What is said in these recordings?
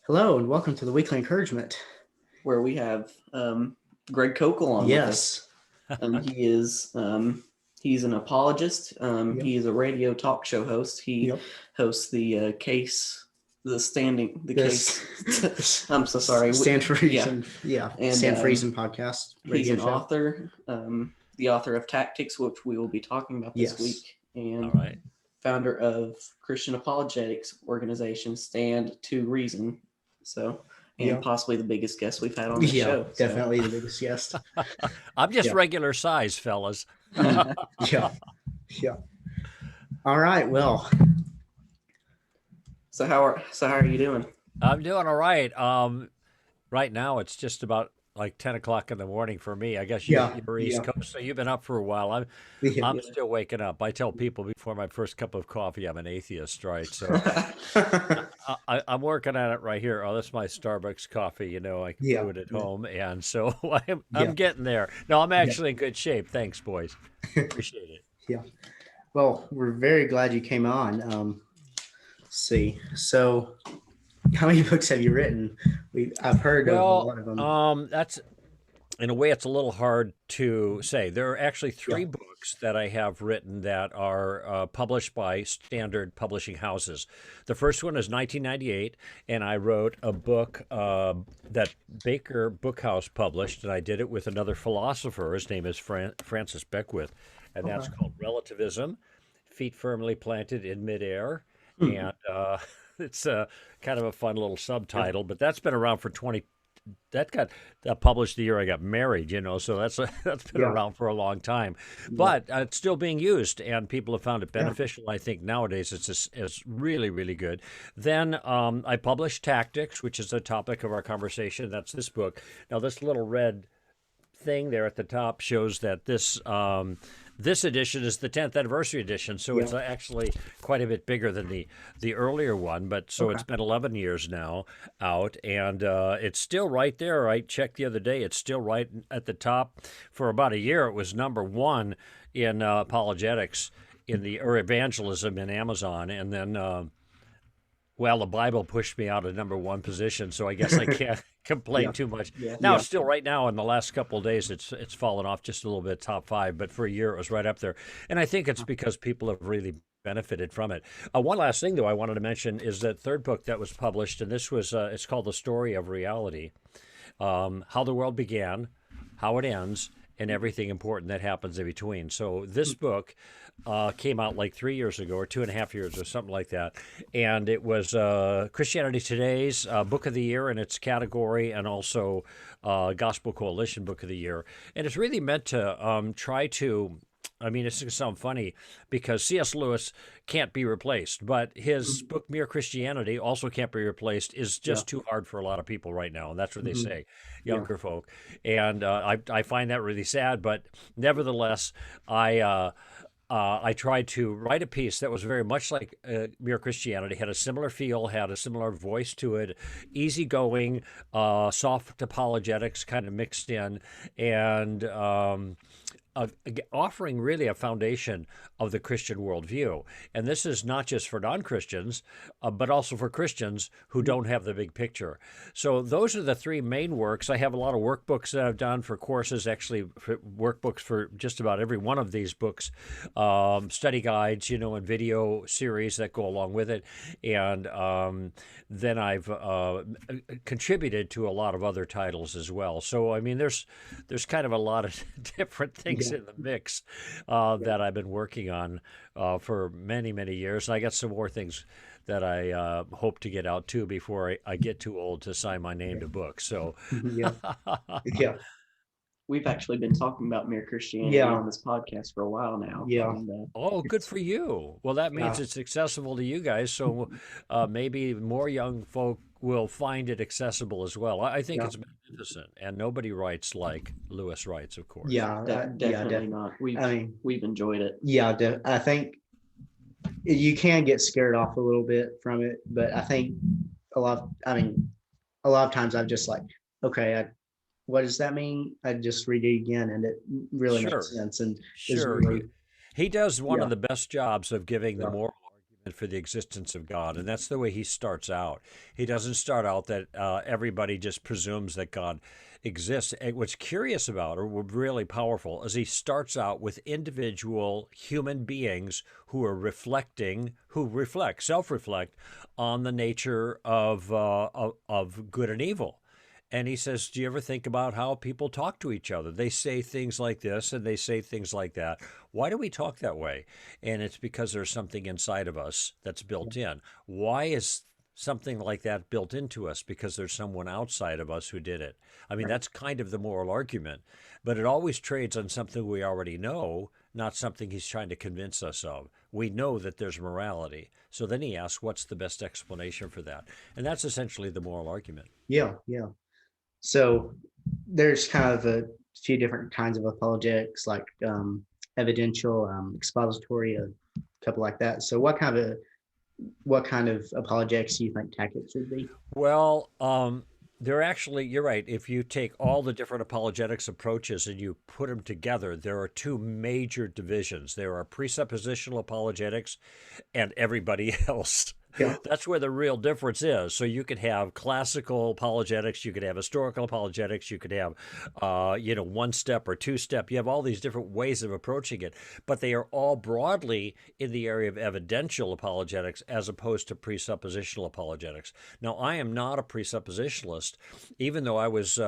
Hello and welcome to the Weekly Encouragement. where we have Greg Koukl on with us. Yes. He's an apologist. Yep. He is a radio talk show host. He Yep. hosts the case. I'm so sorry. Stand for Reason. And, Stand for Reason podcast. He's an show. author, the author of Tactics, which we will be talking about this week, and founder of Christian apologetics organization Stand to Reason. So, and possibly the biggest guest we've had on the show. Definitely the biggest guest. I'm just regular size, fellas. Yeah. All right. Well. So how are you doing? I'm doing all right. Right now it's just about like 10 o'clock in the morning for me. I guess you're East Coast, so you've been up for a while. I'm still waking up. I tell people before my first cup of coffee, I'm an atheist, right? So I'm working on it right here. Oh, that's my Starbucks coffee. I can do it at home, and so I'm getting there. No, I'm actually in good shape. Thanks, boys. Appreciate it. Yeah. Well, we're very glad you came on. Let's see. So, how many books have you written? I've heard of a lot of them. That's in a way it's a little hard to say. There are actually three books that I have written that are published by standard publishing houses. The first one is 1998, and I wrote a book that Baker Bookhouse published, and I did it with another philosopher. His name is Francis Beckwith, and that's called Relativism: Feet Firmly Planted in Midair. And it's kind of a fun little subtitle, but that's been around for 20. That got published the year I got married, so that's been around for a long time. But it's still being used, and people have found it beneficial. I think nowadays it's really, really good. Then I published Tactics, which is the topic of our conversation. That's this book. Now, this little red thing there at the top shows that this edition is the 10th anniversary edition, so it's actually quite a bit bigger than the earlier one. But so it's been 11 years now out, and it's still right there. I checked the other day; it's still right at the top. For about a year, it was number one in apologetics or evangelism in Amazon, and then the Bible pushed me out of number one position, so I guess I can't complain too much. Now, it's still right now in the last couple of days, it's fallen off just a little bit, top five, but for a year it was right up there. And I think it's because people have really benefited from it. One last thing, though, I wanted to mention is that third book that was published, and this was, it's called The Story of Reality, How the World Began, How It Ends, and everything important that happens in between. So this book came out like 3 years ago, or 2.5 years, or something like that. And it was Christianity Today's Book of the Year in its category, and also Gospel Coalition Book of the Year. And it's really meant to try to, it's going to sound funny because C.S. Lewis can't be replaced, but his book, Mere Christianity, also can't be replaced, is just too hard for a lot of people right now. And that's what they say, younger folk. And I find that really sad, but nevertheless, I tried to write a piece that was very much like Mere Christianity, had a similar feel, had a similar voice to it, easygoing, soft apologetics kind of mixed in, and offering really a foundation of the Christian worldview. And this is not just for non-Christians, but also for Christians who don't have the big picture. So those are the three main works. I have a lot of workbooks that I've done for courses, actually workbooks for just about every one of these books, study guides, and video series that go along with it. And then I've contributed to a lot of other titles as well. So, there's kind of a lot of different things in the mix that I've been working on for many, many years. And I got some more things that I hope to get out too before I get too old to sign my name to books. So, We've actually been talking about Mere Christianity on this podcast for a while now. Yeah. And, good for you. Well, that means it's accessible to you guys. So maybe more young folk will find it accessible as well. I think it's magnificent, and nobody writes like Lewis writes, of course. Definitely not. We've enjoyed it. Yeah, I think you can get scared off a little bit from it, but I think a lot of times I've just like, okay, what does that mean? I just read it again, and it really makes sense. And he does one of the best jobs of giving the moral for the existence of God. And that's the way he starts out. He doesn't start out that everybody just presumes that God exists. And what's curious about, or really powerful, is he starts out with individual human beings who are self-reflect on the nature of good and evil. And he says, do you ever think about how people talk to each other? They say things like this and they say things like that. Why do we talk that way? And it's because there's something inside of us that's built in. Why is something like that built into us? Because there's someone outside of us who did it. I mean, that's kind of the moral argument, but it always trades on something we already know, not something he's trying to convince us of. We know that there's morality. So then he asks, what's the best explanation for that? And that's essentially the moral argument. Yeah, yeah. So there's kind of a few different kinds of apologetics, like evidential, expository, a couple like that. So what kind of apologetics do you think Tactics would be? Well, they're actually, you're right. If you take all the different apologetics approaches and you put them together, there are two major divisions. There are presuppositional apologetics and everybody else. Yeah. That's where the real difference is. So you could have classical apologetics, you could have historical apologetics, you could have, one step or two step. You have all these different ways of approaching it, but they are all broadly in the area of evidential apologetics as opposed to presuppositional apologetics. Now, I am not a presuppositionalist, even though I was.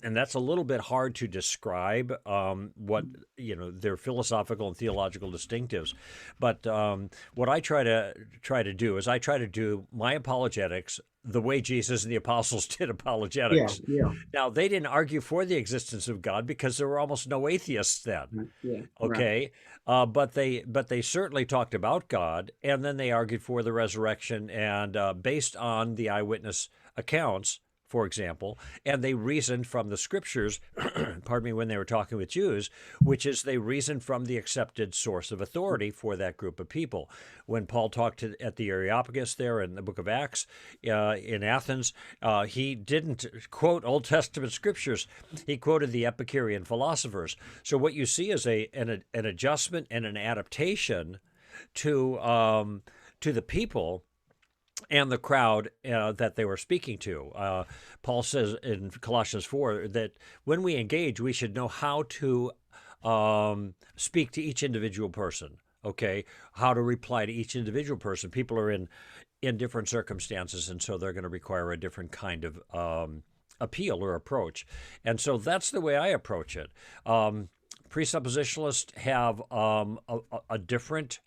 And that's a little bit hard to describe what their philosophical and theological distinctives. But what I try to do is I try to do my apologetics the way Jesus and the apostles did apologetics. Yeah. Now, they didn't argue for the existence of God because there were almost no atheists then. Yeah. Okay, right. But they certainly talked about God, and then they argued for the resurrection, and based on the eyewitness accounts, for example, and they reasoned from the scriptures, pardon me, when they were talking with Jews, which is they reasoned from the accepted source of authority for that group of people. When Paul talked at the Areopagus there in the book of Acts in Athens, he didn't quote Old Testament scriptures. He quoted the Epicurean philosophers. So what you see is an adjustment and an adaptation to the people and the crowd that they were speaking to. Paul says in Colossians 4 that when we engage, we should know how to speak to each individual person, okay? How to reply to each individual person. People are in different circumstances, and so they're going to require a different kind of appeal or approach. And so that's the way I approach it. Presuppositionalists have a different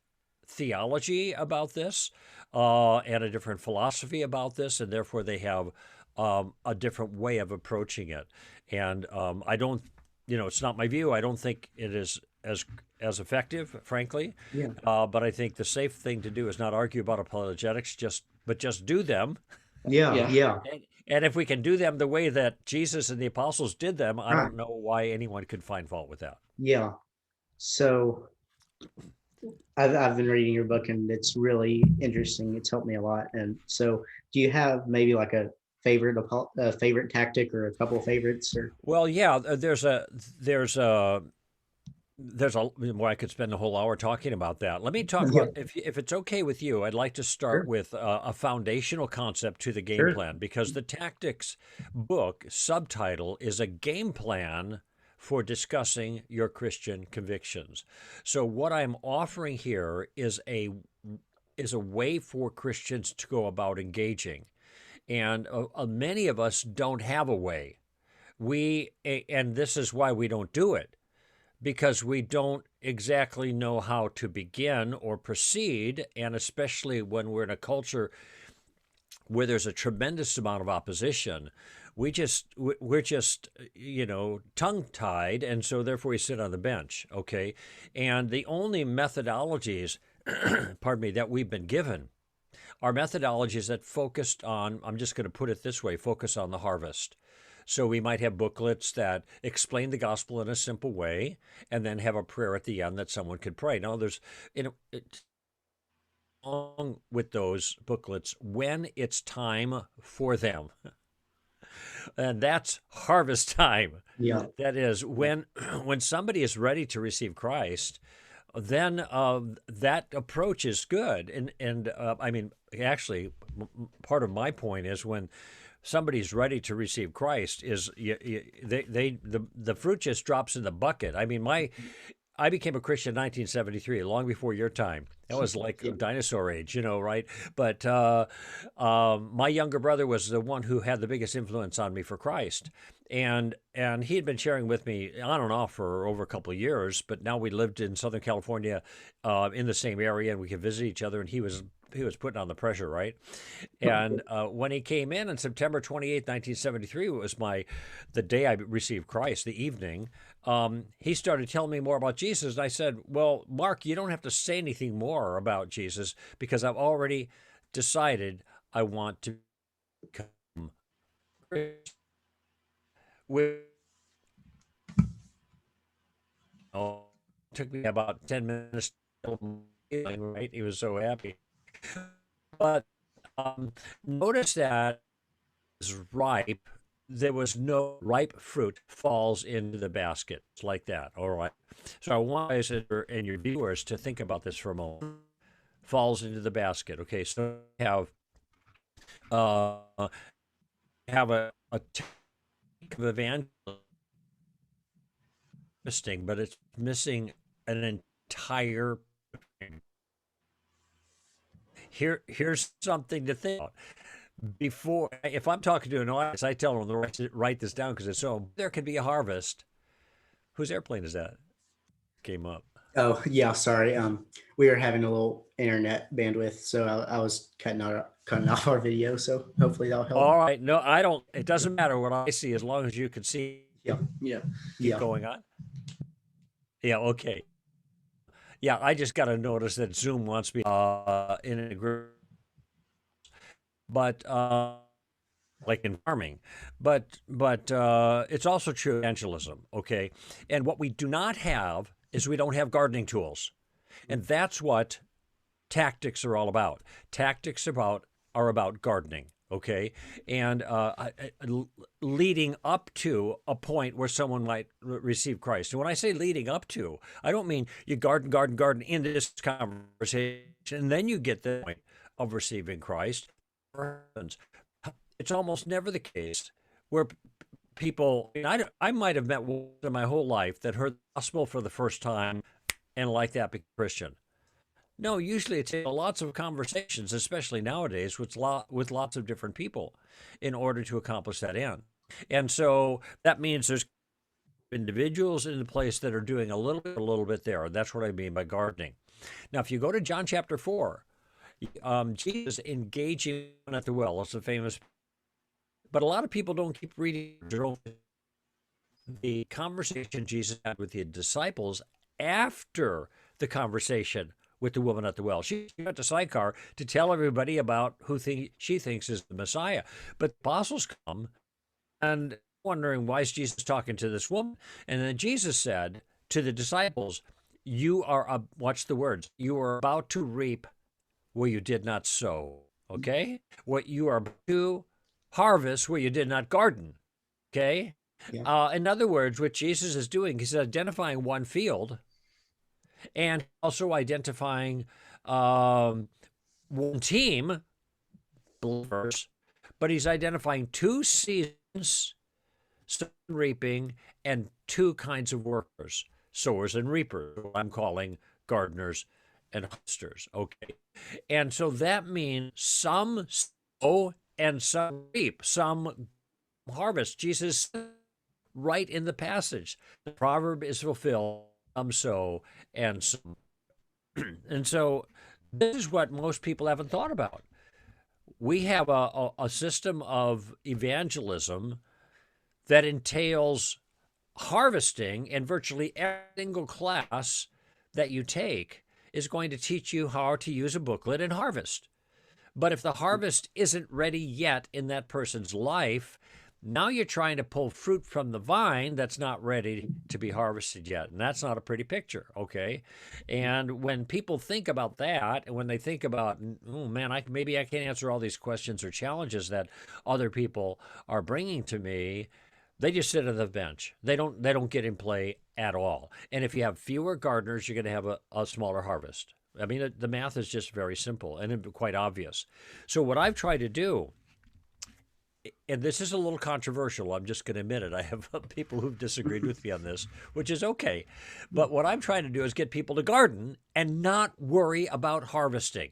theology about this and a different philosophy about this, and therefore they have a different way of approaching it. And I don't, it's not my view. I don't think it is as effective, frankly. Yeah. But I think the safe thing to do is not argue about apologetics, but just do them. Yeah. And if we can do them the way that Jesus and the apostles did them, I don't know why anyone could find fault with that. Yeah. So I've been reading your book and it's really interesting. It's helped me a lot. And so do you have maybe like a favorite tactic or a couple of favorites? Or? Well, yeah, there's a well, I could spend a whole hour talking about that. Let me talk about, if it's okay with you, I'd like to start with a foundational concept to the game plan, because the Tactics book subtitle is a game plan for discussing your Christian convictions. So what I'm offering here is a way for Christians to go about engaging. And many of us don't have a way. And this is why we don't do it, because we don't exactly know how to begin or proceed, and especially when we're in a culture where there's a tremendous amount of opposition, we're just tongue-tied, and so therefore we sit on the bench, okay? And the only methodologies, pardon me, that we've been given are methodologies that focused on, I'm just going to put it this way, focus on the harvest. So we might have booklets that explain the gospel in a simple way, and then have a prayer at the end that someone could pray. Now, there's, along with those booklets, when it's time for them. And that's harvest time. Yeah. That is when somebody is ready to receive Christ, then that approach is good. And I mean, actually, part of my point is when somebody's ready to receive Christ, is the fruit just drops in the bucket. I mean, I became a Christian in 1973, long before your time. That was like Yeah. dinosaur age, right? But my younger brother was the one who had the biggest influence on me for Christ, and he had been sharing with me on and off for over a couple of years. But now we lived in Southern California, in the same area, and we could visit each other. And he was putting on the pressure, right? And when he came in on September 28th, 1973, it was the day I received Christ, the evening. He started telling me more about Jesus. And I said, well, Mark, you don't have to say anything more about Jesus because I've already decided I want to become a Christian. Which took me about 10 minutes to feeling, right? He was so happy. But notice that it was ripe. There was no ripe fruit falls into the basket. It's like that. All right. So I want you guys and your viewers to think about this for a moment. Falls into the basket. Okay. So uh, have a tank of evangelism, but it's missing an entire. Here's something to think about. Before, if I'm talking to an audience, I tell them to write this down because it's so. There can be a harvest. Whose airplane is that? Came up. Oh, yeah, sorry. We were having a little internet bandwidth, so I was cutting off our video. So hopefully that'll help. All right. No, I don't. It doesn't matter what I see as long as you can see. Yeah. Yeah. Keep going on. Yeah. Okay. Yeah. I just got to notice that Zoom wants me in a group, but like in farming, but it's also true evangelism. Okay. And what we do not have is we don't have gardening tools, and that's what tactics are all about. Tactics are about gardening. Okay, and leading up to a point where someone might receive Christ. And when I say leading up to, I don't mean you garden in this conversation, and then you get the point of receiving Christ. It's almost never the case where people. I might have met one in my whole life that heard the gospel for the first time and like that became Christian. No, usually it takes lots of conversations, especially nowadays, with lots of different people in order to accomplish that end. And so that means there's individuals in the place that are doing a little bit there. That's what I mean by gardening. Now, if you go to John chapter 4, Jesus engaging at the well. It's a famous, but a lot of people don't keep reading the conversation Jesus had with the disciples after the conversation with the woman at the well. She got the sidecar to tell everybody about who she thinks is the Messiah. But the apostles come and wondering, why is Jesus talking to this woman? And then Jesus said to the disciples, watch the words, you are about to reap where you did not sow. Okay? What you are to harvest where you did not garden. Okay? Yeah. In other words, what Jesus is doing, he's identifying one field and also identifying one team, believers, but he's identifying two seasons, some reaping, and two kinds of workers, sowers and reapers, what I'm calling gardeners and harvesters. Okay. And so that means some sow and some reap, some harvest. Jesus, right in the passage, the proverb is fulfilled. Some sow and some. And so this is what most people haven't thought about. We have a system of evangelism that entails harvesting, and virtually every single class that you take is going to teach you how to use a booklet and harvest. But if the harvest isn't ready yet in that person's life, now you're trying to pull fruit from the vine that's not ready to be harvested yet. And that's not a pretty picture, okay? And when people think about that, and when they think about, oh man, maybe I can't answer all these questions or challenges that other people are bringing to me, They just sit on the bench. They don't get in play at all. And if you have fewer gardeners, you're going to have a smaller harvest. I mean, the math is just very simple and quite obvious. So what I've tried to do, and this is a little controversial, I'm just going to admit it. I have people who've disagreed with me on this, which is okay. But what I'm trying to do is get people to garden and not worry about harvesting.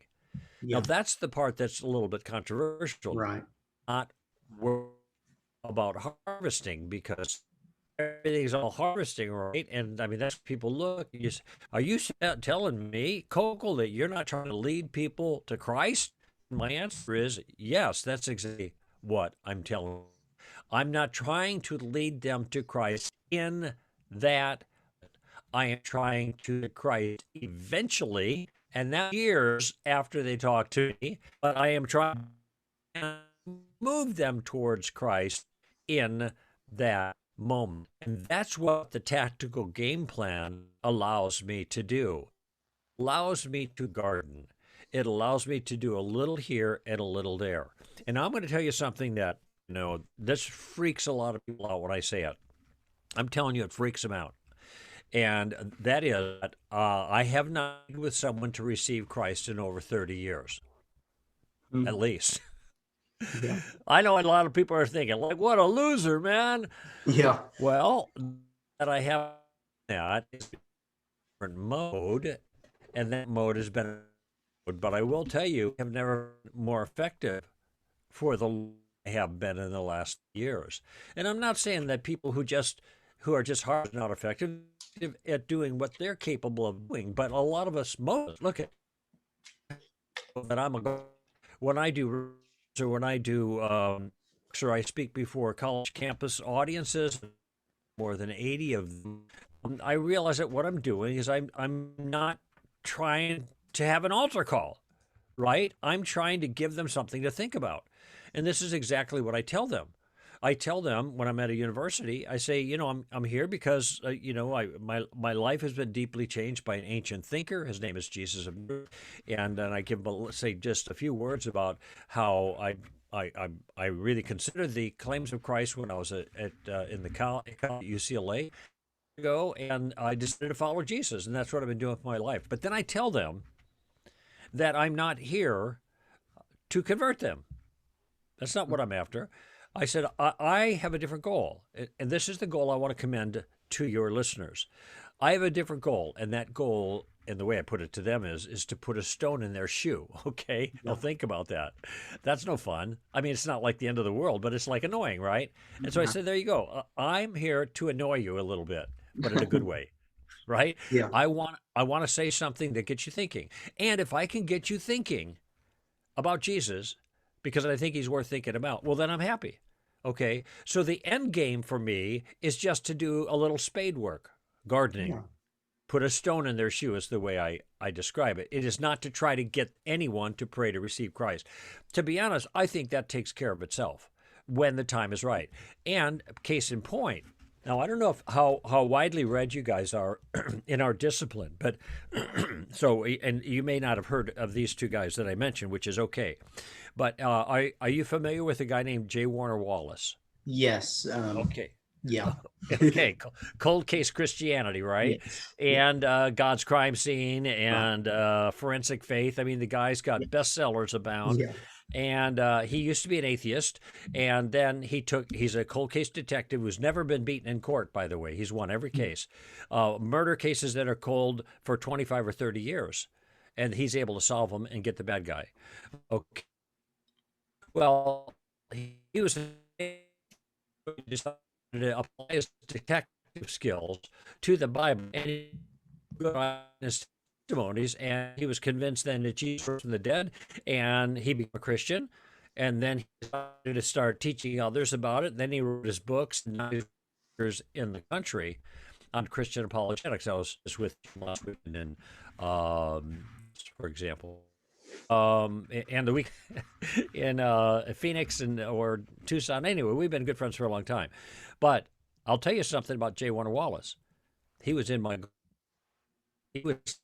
Now, Yeah. that's the part that's a little bit controversial. Right. Not worry about harvesting because everything's all harvesting, right? And I mean, that's people look. Are you telling me, Koukl, that you're not trying to lead people to Christ? My answer is yes. That's exactly what I'm telling you. I'm not trying to lead them to Christ in that I am trying to Christ eventually, and that years after they talk to me, but I am trying to move them towards Christ in that moment. And that's what the tactical game plan allows me to do. It allows me to garden. It allows me to do a little here and a little there. And I'm going to tell you something that, this freaks a lot of people out when I say it. I'm telling you, it freaks them out. And that is, I have not been with someone to receive Christ in over 30 years, at least. Yeah. I know a lot of people are thinking, like, what a loser, man. Yeah. Well, that I have that is a different mode, and that mode has been, but I will tell you, have never been more effective for the have been in the last years. And I'm not saying that people who are just hard not effective at doing what they're capable of doing, but a lot of us, most look at that when I do or when I do or I speak before college campus audiences, more than 80 of them, I realize that what I'm doing is I'm not trying to have an altar call, right? I'm trying to give them something to think about. And this is exactly what I tell them. I tell them when I'm at a university, I say, I'm here because, my life has been deeply changed by an ancient thinker. His name is Jesus of Nazareth. And then I give them, say, just a few words about how I really considered the claims of Christ when I was in the college at UCLA ago, and I decided to follow Jesus, and that's what I've been doing with my life. But then I tell them that I'm not here to convert them. That's not what I'm after. I said, I have a different goal. And this is the goal I want to commend to your listeners. I have a different goal. And that goal, and the way I put it to them is to put a stone in their shoe. Okay. Now think about that. That's no fun. I mean, it's not like the end of the world, but it's like annoying, right? And so I said, there you go. I'm here to annoy you a little bit, but in a good way. Right? Yeah. I want to say something that gets you thinking. And if I can get you thinking about Jesus, because I think he's worth thinking about, well, then I'm happy. Okay. So the end game for me is just to do a little spade work, gardening, Yeah. put a stone in their shoe is the way I describe it. It is not to try to get anyone to pray to receive Christ. To be honest, I think that takes care of itself when the time is right. And case in point, now I don't know how widely read you guys are in our discipline, but and you may not have heard of these two guys that I mentioned, which is okay. But are you familiar with a guy named J. Warner Wallace? Yes. Okay. Yeah. Okay. Cold Case Christianity, right? Yes. And God's Crime Scene and Forensic Faith. I mean, the guy's got Yeah. bestsellers abound. Yeah. And he used to be an atheist, and then he's a cold case detective who's never been beaten in court, by the way. He's won every case. Murder cases that are cold for 25 or 30 years, and he's able to solve them and get the bad guy. Okay. Well, he was decided to apply his detective skills to the Bible, and he got his testimonies, and he was convinced then that Jesus rose from the dead, and he became a Christian, and then he decided to start teaching others about it. Then he wrote his books, and now he's in the country on Christian apologetics. I was just with him last week, and for example, and the week in Phoenix or Tucson. Anyway, we've been good friends for a long time. But I'll tell you something about J. Warner Wallace. He was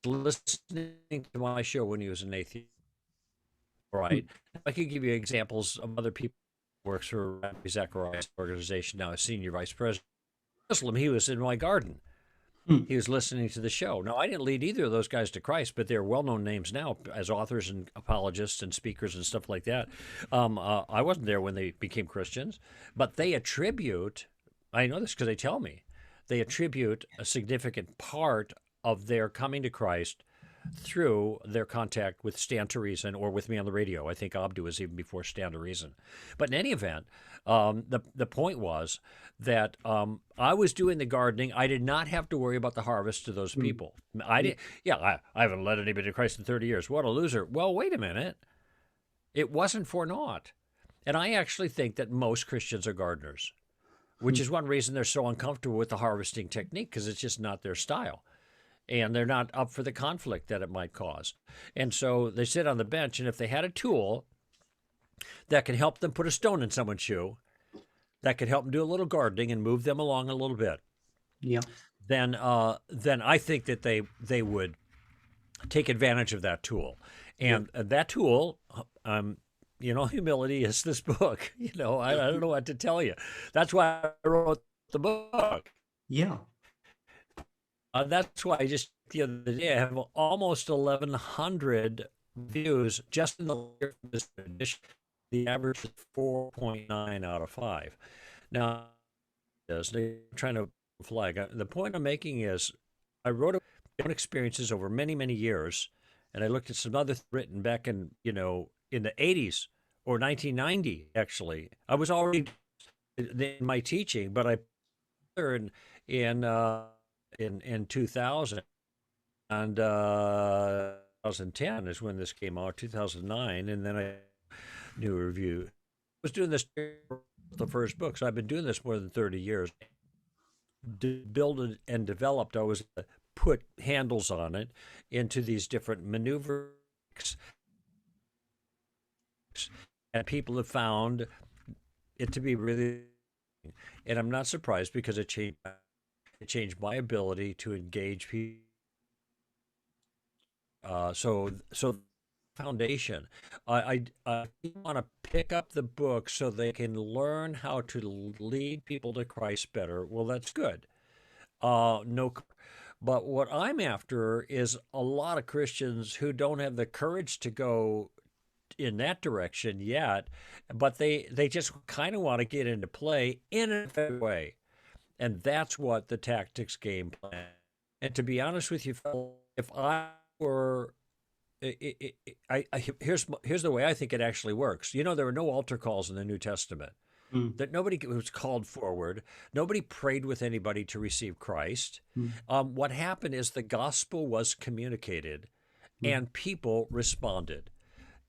listening to my show when he was an atheist. Right? I could give you examples of other people works for Rabbi Zechariah's organization now as senior vice president of Muslim. He was in my garden. He was listening to the show. Now, I didn't lead either of those guys to Christ, but they're well-known names now as authors and apologists and speakers and stuff like that. I wasn't there when they became Christians, but they attribute, I know this because they tell me, they attribute a significant part of their coming to Christ through their contact with Stand to Reason or with me on the radio. I think Abdu was even before Stand to Reason. But in any event, the point was that I was doing the gardening. I did not have to worry about the harvest to those people. I didn't. Yeah, I haven't led anybody to Christ in 30 years. What a loser. Well, wait a minute. It wasn't for naught. And I actually think that most Christians are gardeners, which is one reason they're so uncomfortable with the harvesting technique, because it's just not their style. And they're not up for the conflict that it might cause. And so they sit on the bench, and if they had a tool that could help them put a stone in someone's shoe, that could help them do a little gardening and move them along a little bit, then I think that they would take advantage of that tool. And that tool, humility is this book. I don't know what to tell you. That's why I wrote the book. Yeah. That's why just the other day I have almost 1,100 views just in the latest edition. The average is 4.9 out of 5. Now, they're trying to flag. The point I'm making is I wrote my own experiences over many, many years, and I looked at some other written back in the 80s or 1990, actually. I was already in my teaching, but I in 2000 and 2010 is when this came out, 2009, and then I new review. I was doing this the first book, so I've been doing this more than 30 years. Build it and developed, I was put handles on it into these different maneuvers, and people have found it to be really, and I'm not surprised because it changed my ability to engage people. So foundation. I want to pick up the book so they can learn how to lead people to Christ better. Well, that's good. No, but what I'm after is a lot of Christians who don't have the courage to go in that direction yet, but they just kind of want to get into play in a fair way. And that's what the Tactics game plan. And to be honest with you, if I were, here's the way I think it actually works. There were no altar calls in the New Testament. That nobody was called forward. Nobody prayed with anybody to receive Christ. What happened is the gospel was communicated, and people responded.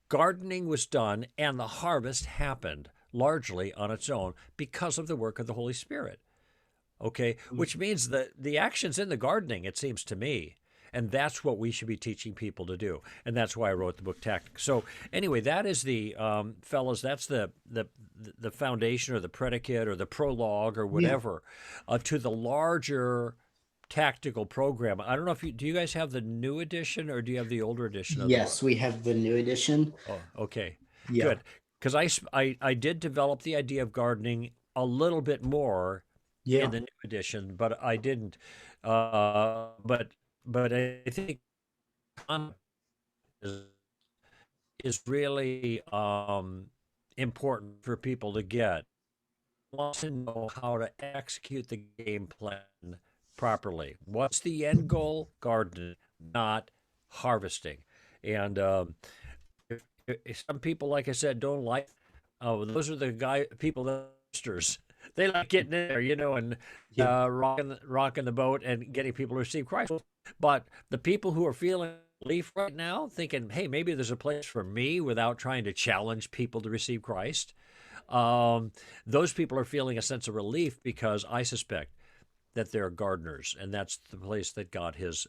Gardening was done, and the harvest happened largely on its own because of the work of the Holy Spirit. Okay, which means that the action's in the gardening, it seems to me. And that's what we should be teaching people to do. And that's why I wrote the book Tactics. So anyway, that is the, fellas, that's the foundation or the predicate or the prologue or whatever to the larger tactical program. I don't know if do you guys have the new edition or do you have the older edition? Yes, we have the new edition. Oh, okay, good. Because I did develop the idea of gardening a little bit more in the new edition, but I didn't. But I think is really important for people to get. Want to know how to execute the game plan properly. What's the end goal? Gardening, not harvesting. And if some people, like I said, don't like. Those are the people that they like getting in there, and rocking the boat and getting people to receive Christ. But the people who are feeling relief right now, thinking, hey, maybe there's a place for me without trying to challenge people to receive Christ, those people are feeling a sense of relief because I suspect that they're gardeners, and that's the place that God has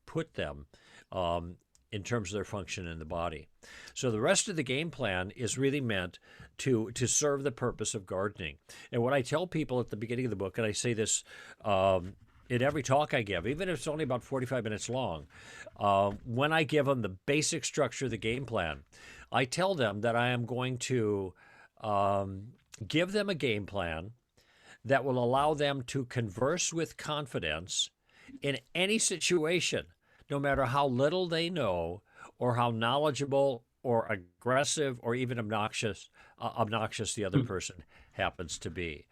put them in terms of their function in the body. So the rest of the game plan is really meant to serve the purpose of gardening. And what I tell people at the beginning of the book, and I say this in every talk I give, even if it's only about 45 minutes long, when I give them the basic structure of the game plan, I tell them that I am going to give them a game plan that will allow them to converse with confidence in any situation, no matter how little they know or how knowledgeable or aggressive or even obnoxious the other person happens to be.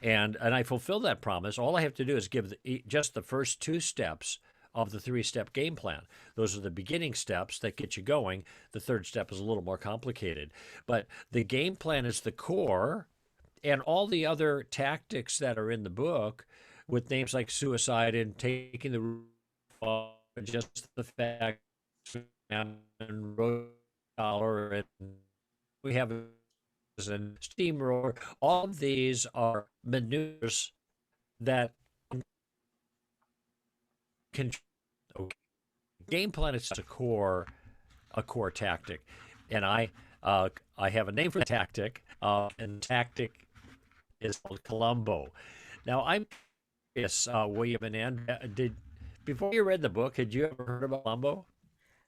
And I fulfill that promise. All I have to do is give just the first 2 steps of the 3-step game plan. Those are the beginning steps that get you going. The 3rd step is a little more complicated. But the game plan is the core, and all the other tactics that are in the book with names like suicide and taking the roof, just the fact and road dollar, and we have and steamroller. All of these are maneuvers that can game plan is a core tactic, and I have a name for the tactic, and the tactic is called Columbo. Now I'm curious, William and Ann, before you read the book, had you ever heard of Columbo?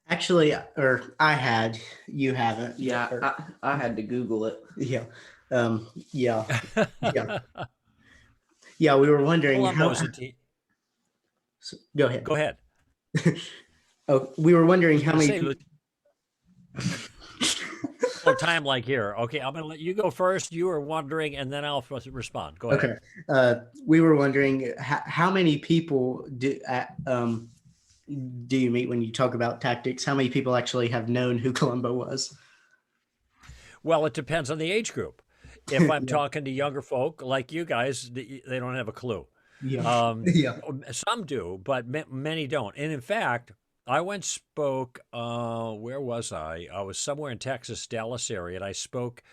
Actually, or I had, you haven't. Yeah, I had to Google it. Yeah. Yeah. Yeah. Yeah. We were wondering Columbo's how. Go ahead. Go ahead. Oh, we were wondering how many. Time like here. Okay, I'm going to let you go first. You were wondering, and then I'll respond. Go ahead. Okay. We were wondering how many people do you meet when you talk about tactics? How many people actually have known who Columbo was? Well, it depends on the age group. If I'm talking to younger folk like you guys, they don't have a clue. Yeah. Some do, but many don't. And in fact, I once spoke, where was I? I was somewhere in Texas, Dallas area, and I spoke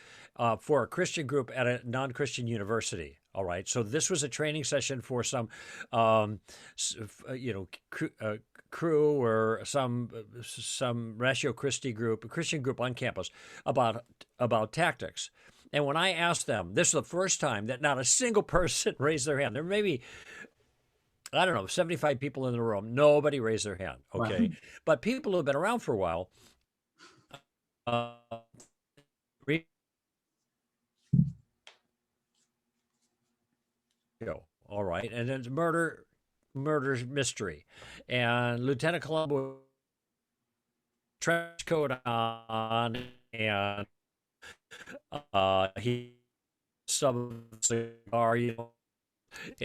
for a Christian group at a non-Christian university. All right. So this was a training session for some, crew or some Ratio Christi group, a Christian group on campus about tactics. And when I asked them, this is the first time that not a single person raised their hand. There may be, I don't know, 75 people in the room. Nobody raised their hand. Okay. Wow. But people who have been around for a while, all right. And then murder mystery. And Lieutenant Columbo trench coat on, and he some cigar, in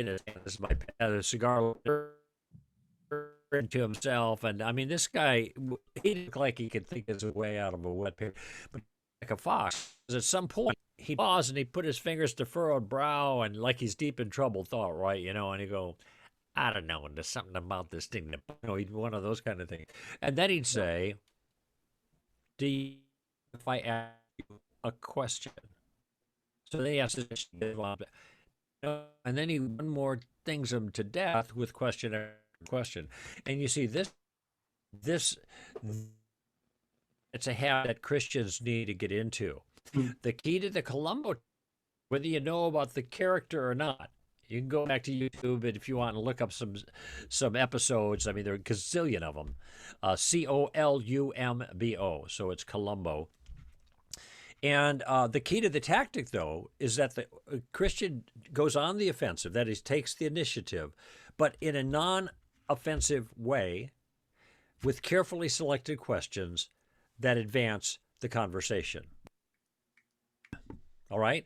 his hand. This is my a cigar to himself, and I mean, this guy, he looked like he could think his way out of a wet paper, but like a fox. At some point, he paused and he put his fingers to furrowed brow, and like he's deep in trouble, thought, right, and he go, I don't know, there's something about this thing that, he'd one of those kind of things, and then he'd say, "Do you, if I ask you a question?" So they asked this and then he one more things him to death with question after question. And you see this it's a habit that Christians need to get into. The key to the Columbo, whether you know about the character or not, you can go back to YouTube, and if you want to look up some episodes, I mean, there are a gazillion of them. Columbo, so it's Columbo. And the key to the tactic, though, is that the Christian goes on the offensive, that is, takes the initiative, but in a non-offensive way, with carefully selected questions that advance the conversation. All right?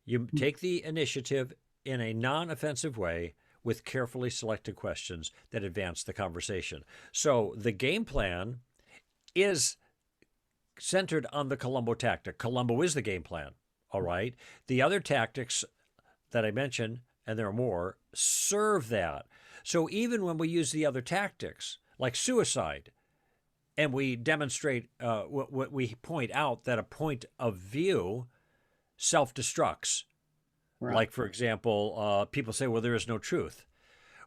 You take the initiative in a non-offensive way with carefully selected questions that advance the conversation. So the game plan is centered on the Columbo tactic. Columbo is the game plan, all right? The other tactics that I mentioned, and there are more, serve that. So even when we use the other tactics, like suicide, and we demonstrate what we point out that a point of view self-destructs. Right. Like, for example, people say, well, there is no truth.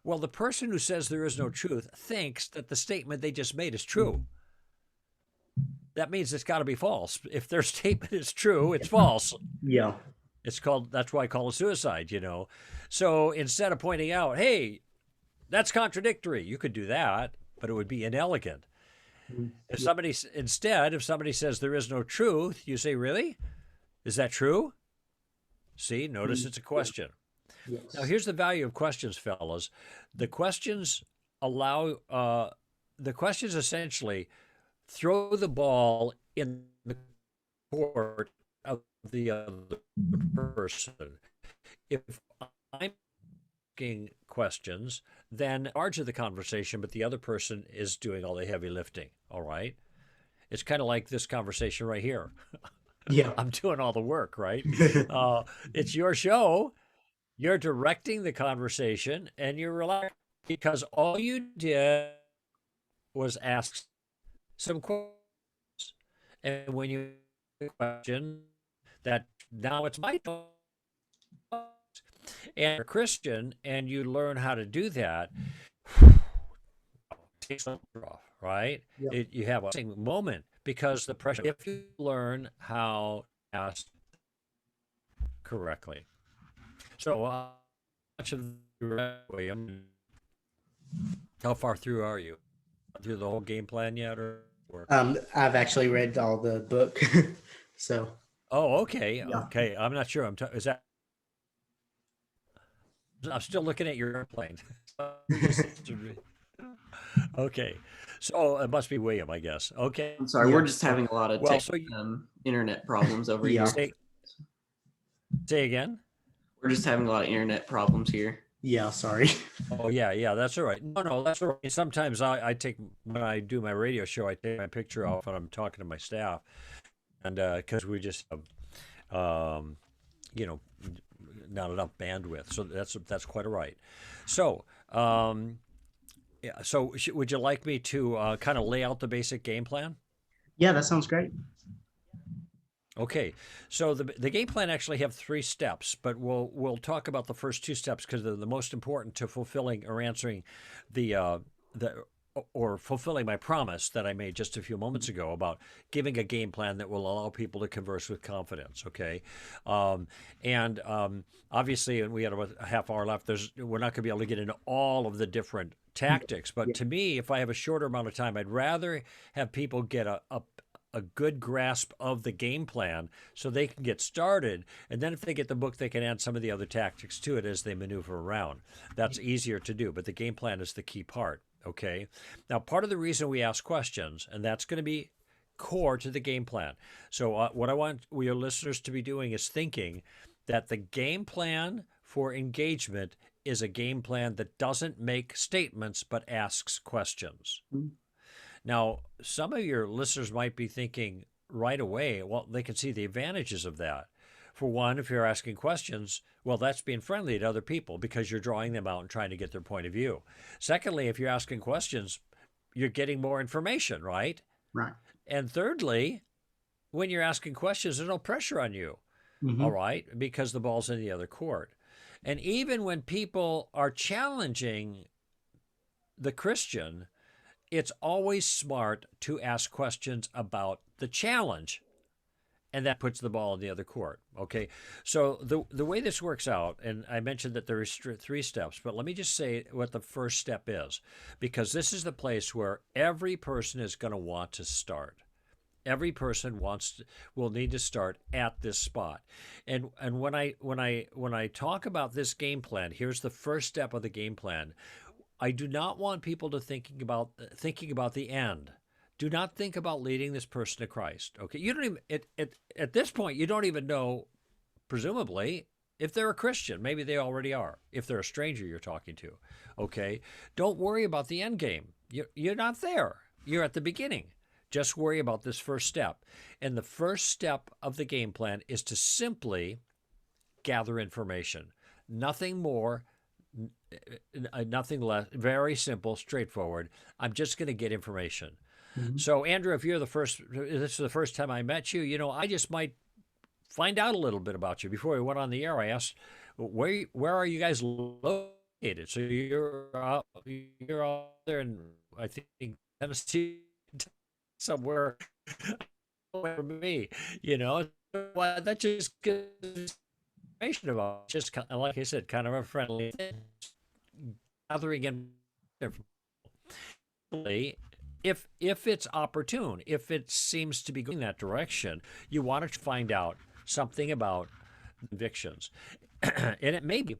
Well, the person who says there is no truth thinks that the statement they just made is true. That means it's got to be false. If their statement is true, it's false. Yeah. That's why I call it suicide, So instead of pointing out, hey, that's contradictory, you could do that, but it would be inelegant. If somebody says there is no truth, you say, really? Is that true? See, notice it's a question. Yes. Now, here's the value of questions, fellas. The questions the questions essentially throw the ball in the court of the other person. If I'm asking questions, then I'm in charge of the conversation, but the other person is doing all the heavy lifting. All right. It's kind of like this conversation right here. Yeah. I'm doing all the work, right? It's your show. You're directing the conversation and you're relaxed because all you did was ask some questions. And when you question that now it's my turn, and you're a Christian and you learn how to do that, takes the pressure off, right? Yep. You have a moment because the pressure, if you learn how to ask correctly. So, much of the William, how far through are you? Through the whole game plan yet, or? I've actually read all the book, so. Oh, okay, Yeah. okay. I'm not sure. Is that? I'm still looking at your airplane. Okay, so it must be William, I guess. Okay. I'm sorry, Yeah. we're just having a lot of Well, so internet problems over Yeah. here. say again. We're just having a lot of internet problems here. Yeah, sorry. Oh yeah, that's all right. No, that's all right. Sometimes I take when I do my radio show, I take my picture off when I'm talking to my staff, and because we just have, you know, not enough bandwidth, so that's quite all right. So. Yeah, so would you like me to kind of lay out the basic game plan? Yeah, that sounds great. Okay, so the game plan actually have 3 steps, but we'll talk about the first 2 steps because they're the most important to fulfilling or answering the or fulfilling my promise that I made just a few moments ago about giving a game plan that will allow people to converse with confidence. Okay, and obviously, and we had about a half hour left. We're not going to be able to get into all of the different tactics, but to me, if I have a shorter amount of time, I'd rather have people get a good grasp of the game plan so they can get started. And then if they get the book, they can add some of the other tactics to it as they maneuver around. That's easier to do, but the game plan is the key part. Okay. Now, part of the reason we ask questions, and that's going to be core to the game plan. So what I want your listeners to be doing is thinking that the game plan for engagement is a game plan that doesn't make statements but asks questions. Mm-hmm. Now, some of your listeners might be thinking right away, well, they can see the advantages of that. For one, if you're asking questions, well, that's being friendly to other people because you're drawing them out and trying to get their point of view. Secondly, if you're asking questions, you're getting more information, right? Right. And thirdly, when you're asking questions, there's no pressure on you, Mm-hmm. all right, because the ball's in the other court. And even when people are challenging the Christian, it's always smart to ask questions about the challenge, and that puts the ball in the other court. Okay, so the way this works out, and I mentioned that there are 3 steps, but let me just say what the first step is, because this is the place where every person is going to want to start. Every person will need to start at this spot. And when I talk about this game plan, here's the first step of the game plan. I do not want people to thinking about the end. Do not think about leading this person to Christ. Okay, you don't even at this point you don't even know, presumably, if they're a Christian. Maybe they already are. If they're a stranger you're talking to, okay, don't worry about the end game. You're not there. You're at the beginning. Just worry about this first step. And the first step of the game plan is to simply gather information. Nothing more. Nothing less. Very simple, straightforward. I'm just going to get information. Mm-hmm. So, Andrew, if this is the first time I met you, I just might find out a little bit about you. Before we went on the air, I asked, where are you guys located? So you're out there in, I think, Tennessee, somewhere for me, well, that just gives information about, just like I said, kind of a friendly thing. Gathering information. If it's opportune, if it seems to be going that direction, you want to find out something about convictions. And it may be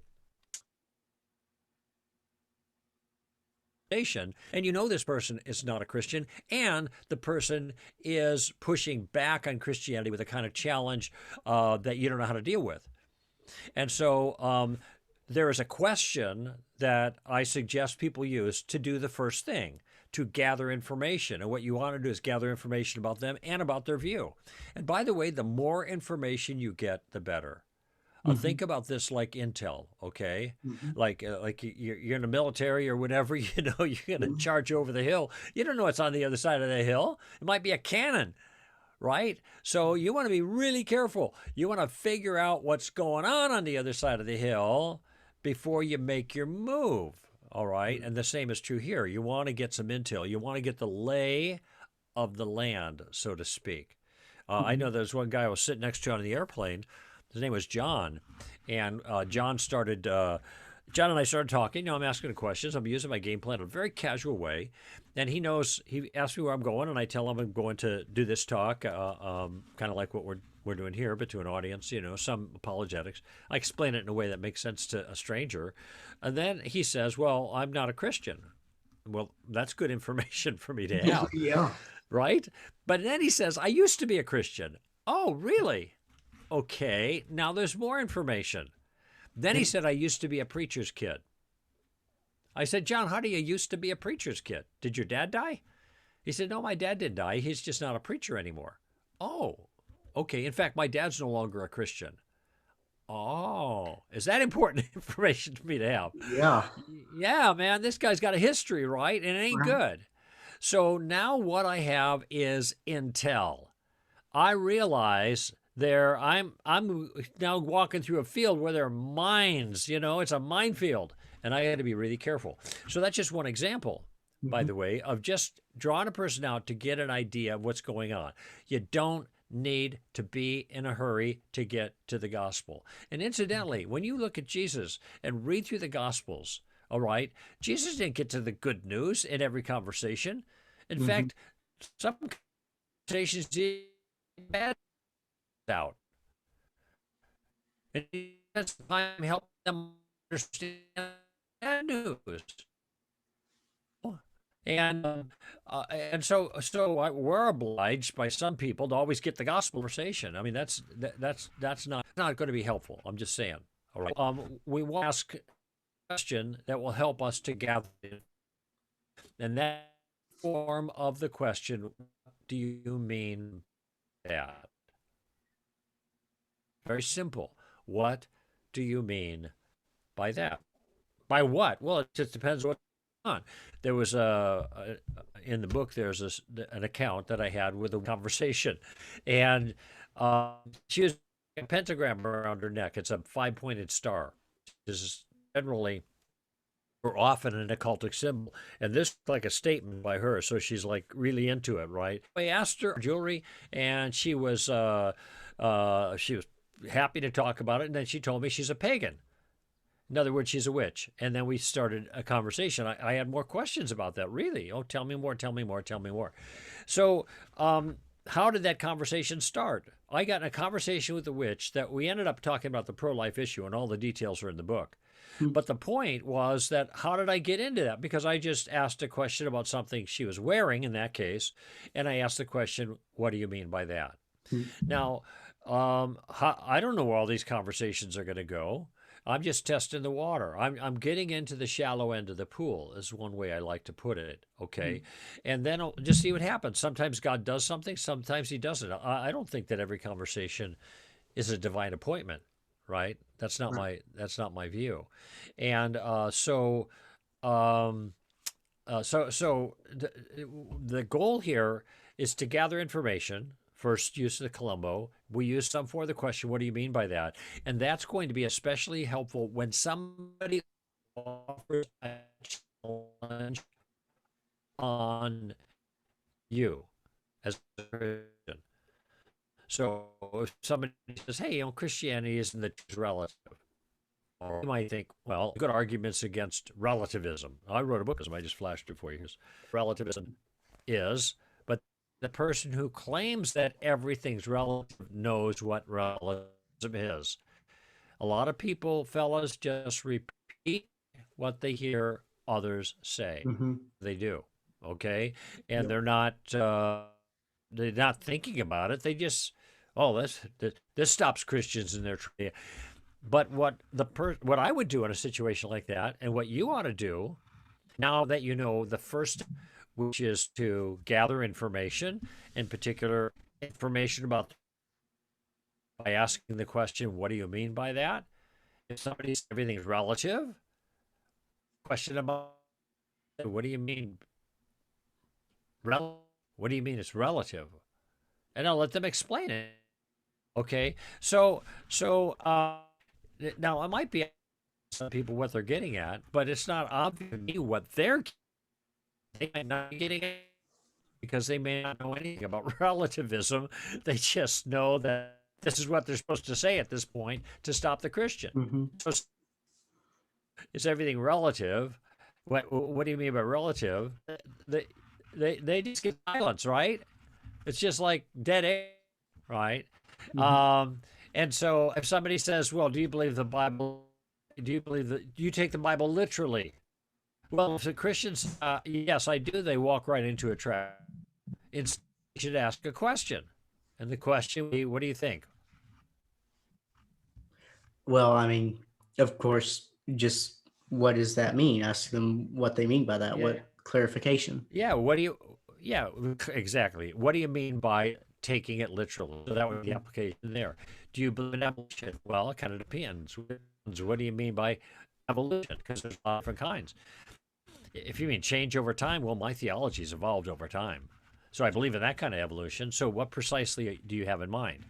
and you know this person is not a Christian, and the person is pushing back on Christianity with a kind of challenge that you don't know how to deal with. And so there is a question that I suggest people use to do the first thing, to gather information. And what you want to do is gather information about them and about their view. And by the way, the more information you get, the better. Think about this like intel, okay? Like you're in the military or whatever, you know, you're going to charge over the hill. You don't know what's on the other side of the hill. It might be a cannon, right? So you want to be really careful. You want to figure out what's going on the other side of the hill before you make your move, all right? And the same is true here. You want to get some intel. You want to get the lay of the land, so to speak. I know there's one guy I was sitting next to on the airplane. His name was John, and John and I started talking. You know, I'm asking him questions. I'm using my game plan in a very casual way, and he asked me where I'm going, and I tell him I'm going to do this talk, kind of like what we're doing here, but to an audience, you know, some apologetics. I explain it in a way that makes sense to a stranger, and then he says, "Well, I'm not a Christian." Well, that's good information for me to have, Yeah. right? But then he says, "I used to be a Christian." Oh, really? Okay, now there's more information. Then he said, I used to be a preacher's kid. I said, John, how do you used to be a preacher's kid? Did your dad die? He said, no, my dad didn't die. He's just not a preacher anymore. Oh, okay. In fact, my dad's no longer a Christian. Oh, is that important information for me to have? Yeah. Yeah, man, this guy's got a history, right? And it ain't good. So now what I have is intel. I realize I'm now walking through a field where there are mines, you know, it's a minefield, and I had to be really careful. So that's just one example, by the way, of just drawing a person out to get an idea of what's going on. You don't need to be in a hurry to get to the gospel. And incidentally, when you look at Jesus and read through the gospels, all right, Jesus didn't get to the good news in every conversation. In fact, some conversations he bad out. And he spends time helping them understand bad news. And so we're obliged by some people to always get the gospel conversation. I mean, that's not going to be helpful. I'm just saying. All right. We will ask a question that will help us to gather, and that form of the question: what do you mean by that? Very simple. What do you mean by that? By what? Well, it just depends what's going on. There was in the book, there's an account that I had with a conversation, and she was a pentagram around her neck. It's a 5-pointed star. This is generally or often an occultic symbol, and this is like a statement by her. So she's like really into it, right? I asked her jewelry, and she was happy to talk about it, and then she told me she's a pagan. In other words, she's a witch. And then we started a conversation. I had more questions about that. Really? Oh, tell me more, tell me more, tell me more. So how did that conversation start? I got in a conversation with the witch that we ended up talking about the pro-life issue, and all the details are in the book. But the point was that how did I get into that? Because I just asked a question about something she was wearing in that case, and I asked the question, what do you mean by that? Now, I don't know where all these conversations are going to go. I'm just testing the water. I'm getting into the shallow end of the pool is one way I like to put it, okay? And then I'll just see what happens. Sometimes God does something, sometimes he doesn't. I don't think that every conversation is a divine appointment, right? That's not my view. And so the goal here is to gather information. First use of the Columbo. We use some for the question, what do you mean by that? And that's going to be especially helpful when somebody offers a challenge on you as a Christian. So if somebody says, hey, you know, Christianity isn't the relative. Or you might think, well, good arguments against relativism. I wrote a book, I just flashed it for you. Relativism is, but the person who claims that everything's relative knows what relativism is. A lot of people, fellas, just repeat what they hear others say. Mm-hmm. They do, okay, and Yep. they're not thinking about it. They just, oh, this stops Christians in their training. But what I would do in a situation like that, and what you ought to do now that you know the first, which is to gather information, in particular information about by asking the question, what do you mean by that? If somebody says everything's relative, question about what do you mean? What do you mean it's relative? And I'll let them explain it. Okay, so now it might be some people what they're getting at, but it's not obvious to me what they might not be getting at because they may not know anything about relativism. They just know that this is what they're supposed to say at this point to stop the Christian. Mm-hmm. So is everything relative? What do you mean by relative? They just get silence, right? It's just like dead air, right? Mm-hmm. And so if somebody says, "Well, do you believe the Bible? Do you take the Bible literally?" Well, if the Christians, yes, I do. They walk right into a trap. Instead, you should ask a question, and the question would be, "What do you think?" Well, I mean, of course, just what does that mean? Ask them what they mean by that. Yeah, What clarification? yeah. Yeah, exactly. What do you mean by taking it literally? So that would be the application there. Do you believe in evolution? Well, it kind of depends. What do you mean by evolution? Because there's a lot of different kinds. If you mean change over time, well, my theology's evolved over time. So I believe in that kind of evolution. So what precisely do you have in mind?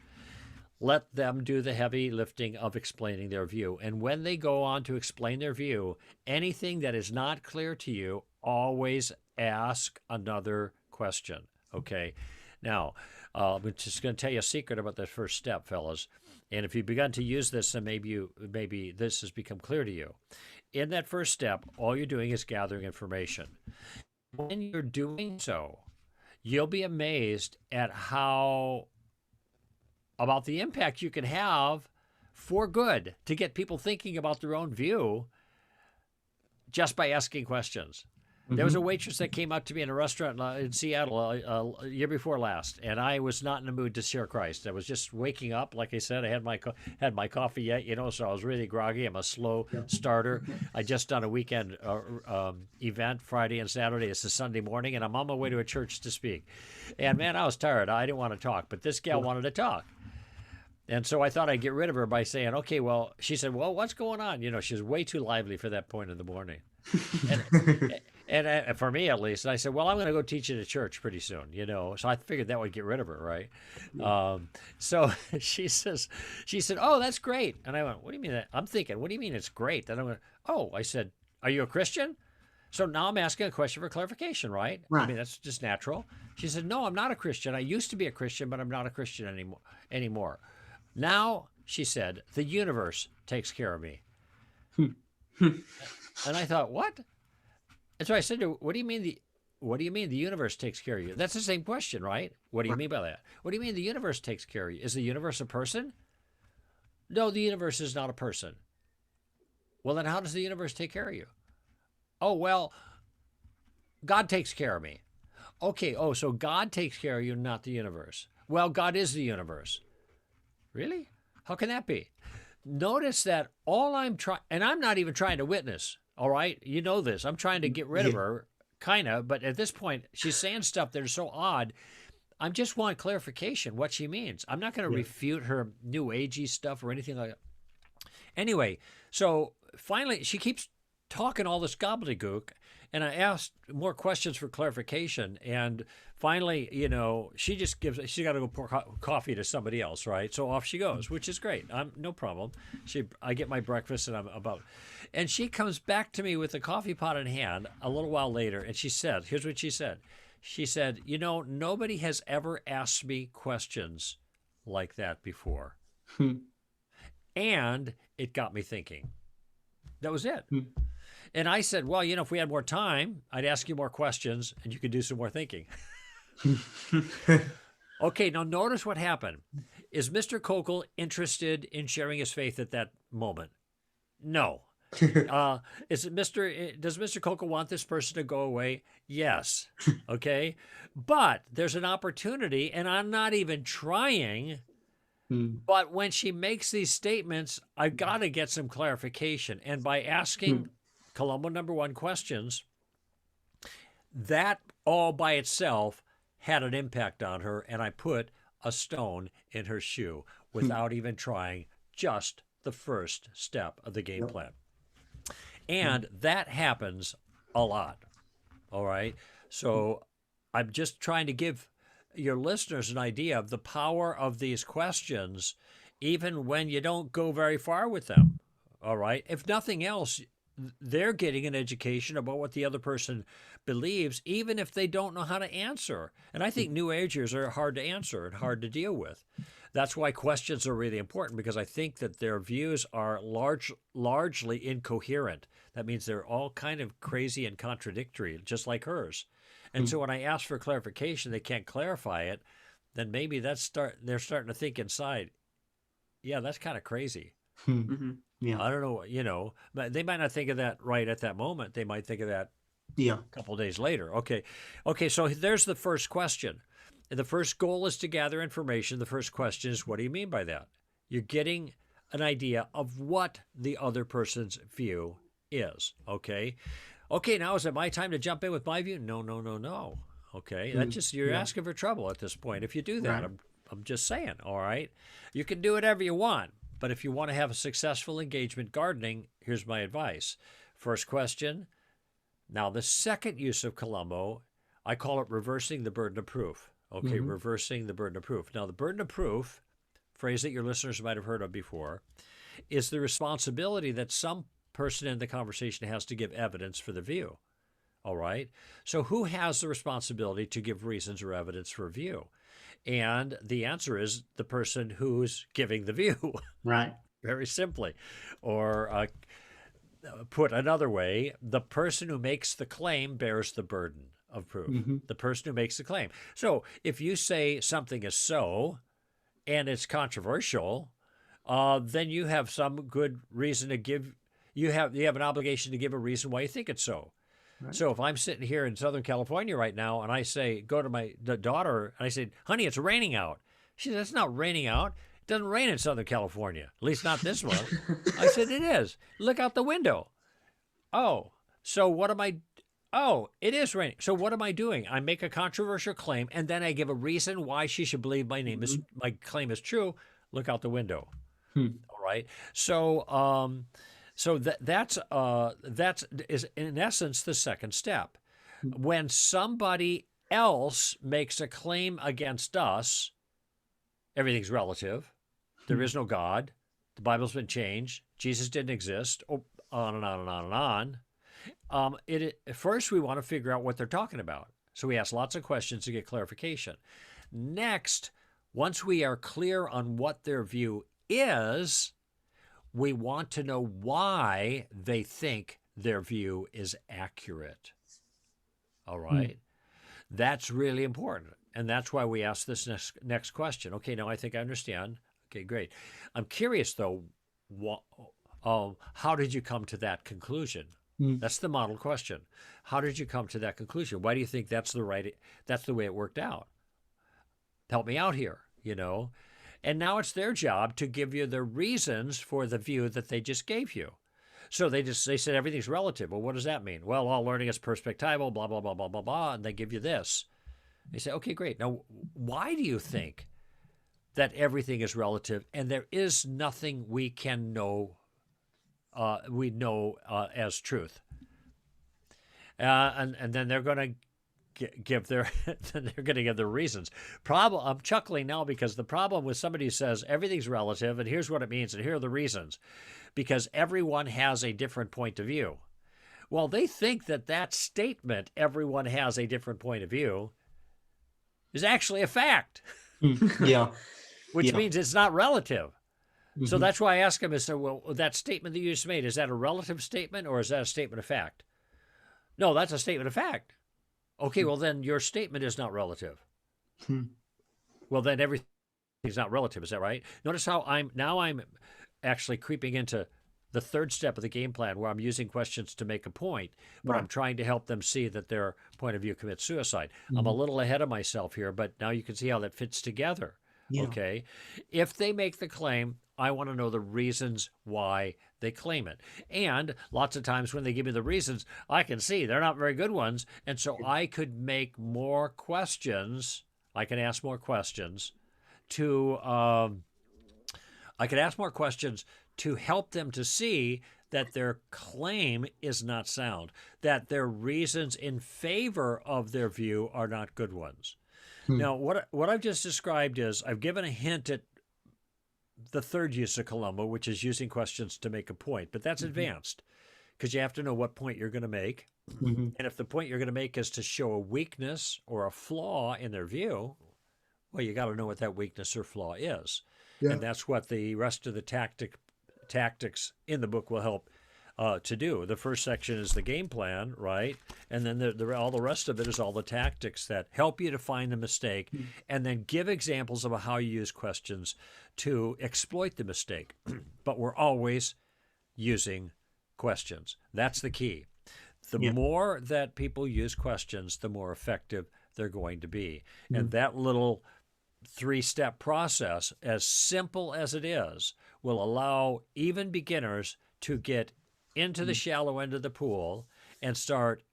Let them do the heavy lifting of explaining their view. And when they go on to explain their view, anything that is not clear to you, always ask another question. Okay. Now, I'm just going to tell you a secret about that first step, fellas. And if you've begun to use this, then maybe this has become clear to you. In that first step, all you're doing is gathering information. When you're doing so, you'll be amazed at about the impact you can have for good to get people thinking about their own view just by asking questions. There was a waitress that came up to me in a restaurant in Seattle a year before last, and I was not in the mood to share Christ. I was just waking up. Like I said, I had my coffee yet, so I was really groggy. I'm a slow starter. I just done a weekend event Friday and Saturday. It's a Sunday morning, and I'm on my way to a church to speak. And man, I was tired. I didn't want to talk, but this gal wanted to talk. And so I thought I'd get rid of her by saying, okay, well, she said, well, what's going on? She was way too lively for that point in the morning. And for me, at least, I said, well, I'm going to go teach at a church pretty soon, So I figured that would get rid of her, right? So she said, oh, that's great. And I went, what do you mean that? I'm thinking, what do you mean it's great? Then I went, oh, I said, are you a Christian? So now I'm asking a question for clarification, right? Right. I mean, that's just natural. She said, no, I'm not a Christian. I used to be a Christian, but I'm not a Christian anymore. Now, she said, the universe takes care of me. And I thought, what? And so I said to her, what do you mean the universe takes care of you? That's the same question, right? What do you mean by that? What do you mean the universe takes care of you? Is the universe a person? No, the universe is not a person. Well, then how does the universe take care of you? Oh, well, God takes care of me. Okay, so God takes care of you, not the universe. Well, God is the universe. Really? How can that be? Notice that all I'm trying, and I'm not even trying to witness, all right? You know this. I'm trying to get rid of her, kind of, but at this point, she's saying stuff that are so odd. I just want clarification what she means. I'm not going to refute her new agey stuff or anything like that. Anyway, so finally, she keeps talking all this gobbledygook, and I asked more questions for clarification, and finally, she got to go pour coffee to somebody else, right? So off she goes, which is great. No problem. I get my breakfast, and she comes back to me with the coffee pot in hand a little while later, and she said, here's what she said. She said, nobody has ever asked me questions like that before. And it got me thinking. That was it. And I said, well, if we had more time, I'd ask you more questions and you could do some more thinking. Okay, now notice what happened. Is Mr. Koukl interested in sharing his faith at that moment? No. Does Mr. Koukl want this person to go away? Yes. Okay. But there's an opportunity, and I'm not even trying. But when she makes these statements, I've got to get some clarification. And by asking Columbo number 1 questions, that all by itself had an impact on her. And I put a stone in her shoe without even trying, just the first step of the game plan. And that happens a lot. All right. So I'm just trying to give your listeners an idea of the power of these questions, even when you don't go very far with them. All right. If nothing else, they're getting an education about what the other person believes, even if they don't know how to answer. And I think New Agers are hard to answer and hard to deal with. That's why questions are really important, because I think that their views are largely incoherent. That means they're all kind of crazy and contradictory, just like hers. And so when I ask for clarification, they can't clarify it, then maybe they're starting to think inside, yeah, that's kind of crazy. Yeah. I don't know, but they might not think of that right at that moment. They might think of that a couple of days later. Okay, so there's the first question. The first goal is to gather information. The first question is, what do you mean by that? You're getting an idea of what the other person's view is, okay? Okay, now is it my time to jump in with my view? No. Okay, that's just, you're asking for trouble at this point. If you do that, I'm just saying, all right? You can do whatever you want, but if you want to have a successful engagement gardening, here's my advice. First question. Now, the second use of Columbo, I call it reversing the burden of proof. Okay, reversing the burden of proof. Now, the burden of proof, phrase that your listeners might have heard of before, is the responsibility that some person in the conversation has to give evidence for the view. All right. So who has the responsibility to give reasons or evidence for a view? And the answer is the person who's giving the view. Right. Very simply. Or put another way, the person who makes the claim bears the burden of proof. The person who makes the claim. So if you say something is so and it's controversial, then you have some good reason to give. You have an obligation to give a reason why you think it's so. Right. So if I'm sitting here in Southern California right now and I say, go to my daughter and I say, honey, it's raining out. She said, it's not raining out. It doesn't rain in Southern California, at least not this month. I said, it is. Look out the window. Oh, so what am I? Oh, it is raining. So what am I doing? I make a controversial claim and then I give a reason why she should believe my claim is true. Look out the window. All right. So, So that's in essence the second step. When somebody else makes a claim against us, everything's relative. There is no God. The Bible's been changed. Jesus didn't exist. On and on and on and on. First, we want to figure out what they're talking about. So we ask lots of questions to get clarification. Next, once we are clear on what their view is, we want to know why they think their view is accurate. All right? That's really important. And that's why we ask this next question. Okay, now I think I understand. Okay, great. I'm curious, though, how did you come to that conclusion? That's the model question. How did you come to that conclusion? Why do you think that's the way it worked out? Help me out here, And now it's their job to give you the reasons for the view that they just gave you. So they said everything's relative. Well, what does that mean? Well, all learning is perspectival, blah, blah, blah, blah, blah, blah, and they give you this. They say, okay, great. Now, why do you think that everything is relative and there is nothing we can know, as truth? And then they're going to give their reasons. I'm chuckling now because the problem with somebody who says everything's relative and here's what it means and here are the reasons, because everyone has a different point of view. Well, they think that statement, everyone has a different point of view, is actually a fact. Which means it's not relative. So that's why I ask them, well, that statement that you just made, is that a relative statement or is that a statement of fact? No, that's a statement of fact. Okay, well, then your statement is not relative. Well, then everything is not relative. Is that right? Notice how I'm actually creeping into the third step of the game plan where I'm using questions to make a point, but I'm trying to help them see that their point of view commits suicide. I'm a little ahead of myself here, but now you can see how that fits together. Yeah. Okay. If they make the claim, I want to know the reasons why they claim it. And lots of times when they give me the reasons, I can see they're not very good ones. And so I could make more questions. I can ask more questions to I could ask more questions to help them to see that their claim is not sound, that their reasons in favor of their view are not good ones. Now, what I've just described is I've given a hint at the third use of Columbo, which is using questions to make a point, but that's advanced because you have to know what point you're going to make. And if the point you're going to make is to show a weakness or a flaw in their view, well, you got to know what that weakness or flaw is. And that's what the rest of the tactics in the book will help to do. The first section is the game plan, right? And then all the rest of it is all the tactics that help you to find the mistake and then give examples of how you use questions to exploit the mistake. But we're always using questions. That's the key. The more that people use questions, the more effective they're going to be. And that little three-step process, as simple as it is, will allow even beginners to get into the shallow end of the pool and start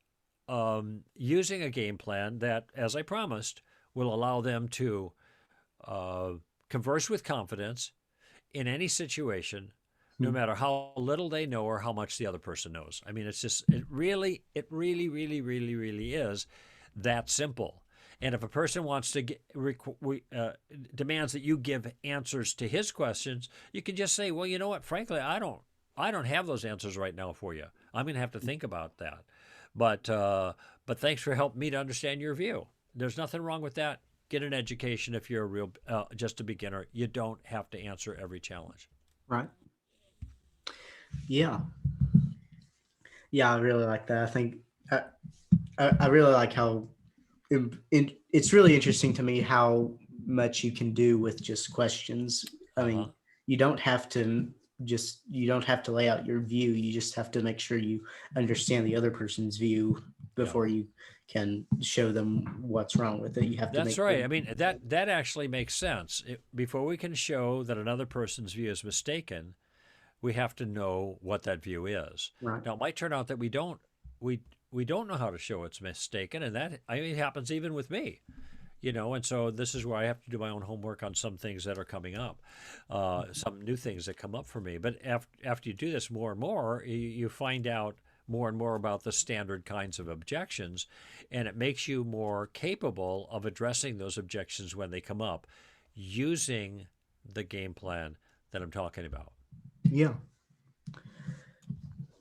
using a game plan that, as I promised, will allow them to converse with confidence in any situation, no matter how little they know or how much the other person knows. I mean, it really is that simple. And if a person wants to demands that you give answers to his questions, you can just say, well, you know what? Frankly, I don't have those answers right now for you. I'm going to have to think about that. But thanks for helping me to understand your view. There's nothing wrong with that. Get an education if you're a real just a beginner. You don't have to answer every challenge. Right. Yeah. Yeah, I really like that. I think I really like how it's really interesting to me how much you can do with just questions. I mean, you don't have to lay out your view. You just have to make sure you understand the other person's view before you can show them what's wrong with it. You have to. That's right. I mean, that actually makes sense. Before we can show that another person's view is mistaken, we have to know what that view is. Right. Now, it might turn out that we don't know how to show it's mistaken, and that it happens even with me, and so this is where I have to do my own homework on some things that are coming up, some new things that come up for me. But after you do this more and more, you find out more and more about the standard kinds of objections, and it makes you more capable of addressing those objections when they come up using the game plan that I'm talking about. Yeah.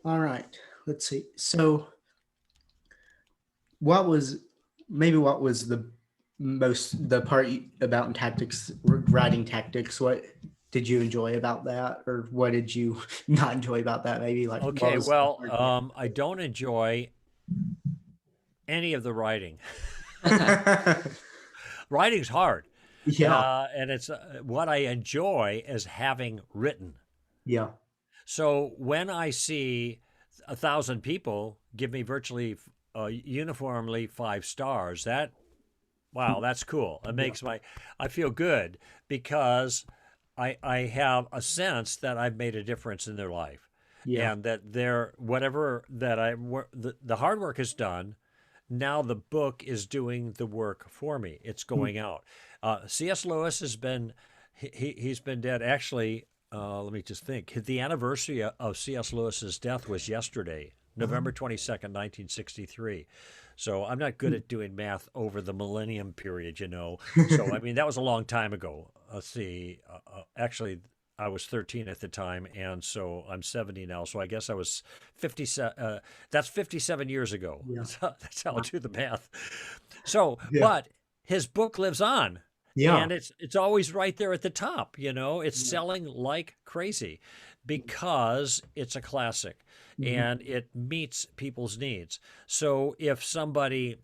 All right. Let's see. So what was the part about in tactics, writing tactics? What did you enjoy about that, or what did you not enjoy about that? Maybe like, okay, I don't enjoy any of the writing. Writing's hard. Yeah. And it's what I enjoy is having written. Yeah. So when I see 1,000 people give me virtually uniformly 5 stars, that's cool. It makes I feel good because I have a sense that I've made a difference in their life, and that the hard work is done. Now the book is doing the work for me. It's going out. C.S. Lewis has been he's been dead actually. Let me just think. The anniversary of C.S. Lewis's death was yesterday, November 22nd, 1963. So I'm not good at doing math over the millennium period, So, I mean, that was a long time ago. Let's see. Actually, I was 13 at the time, and so I'm 70 now. So I guess I was 57. That's 57 years ago. Yeah. That's how I do the math. So, but his book lives on. Yeah. And it's always right there at the top, It's selling like crazy because it's a classic and it meets people's needs. So if somebody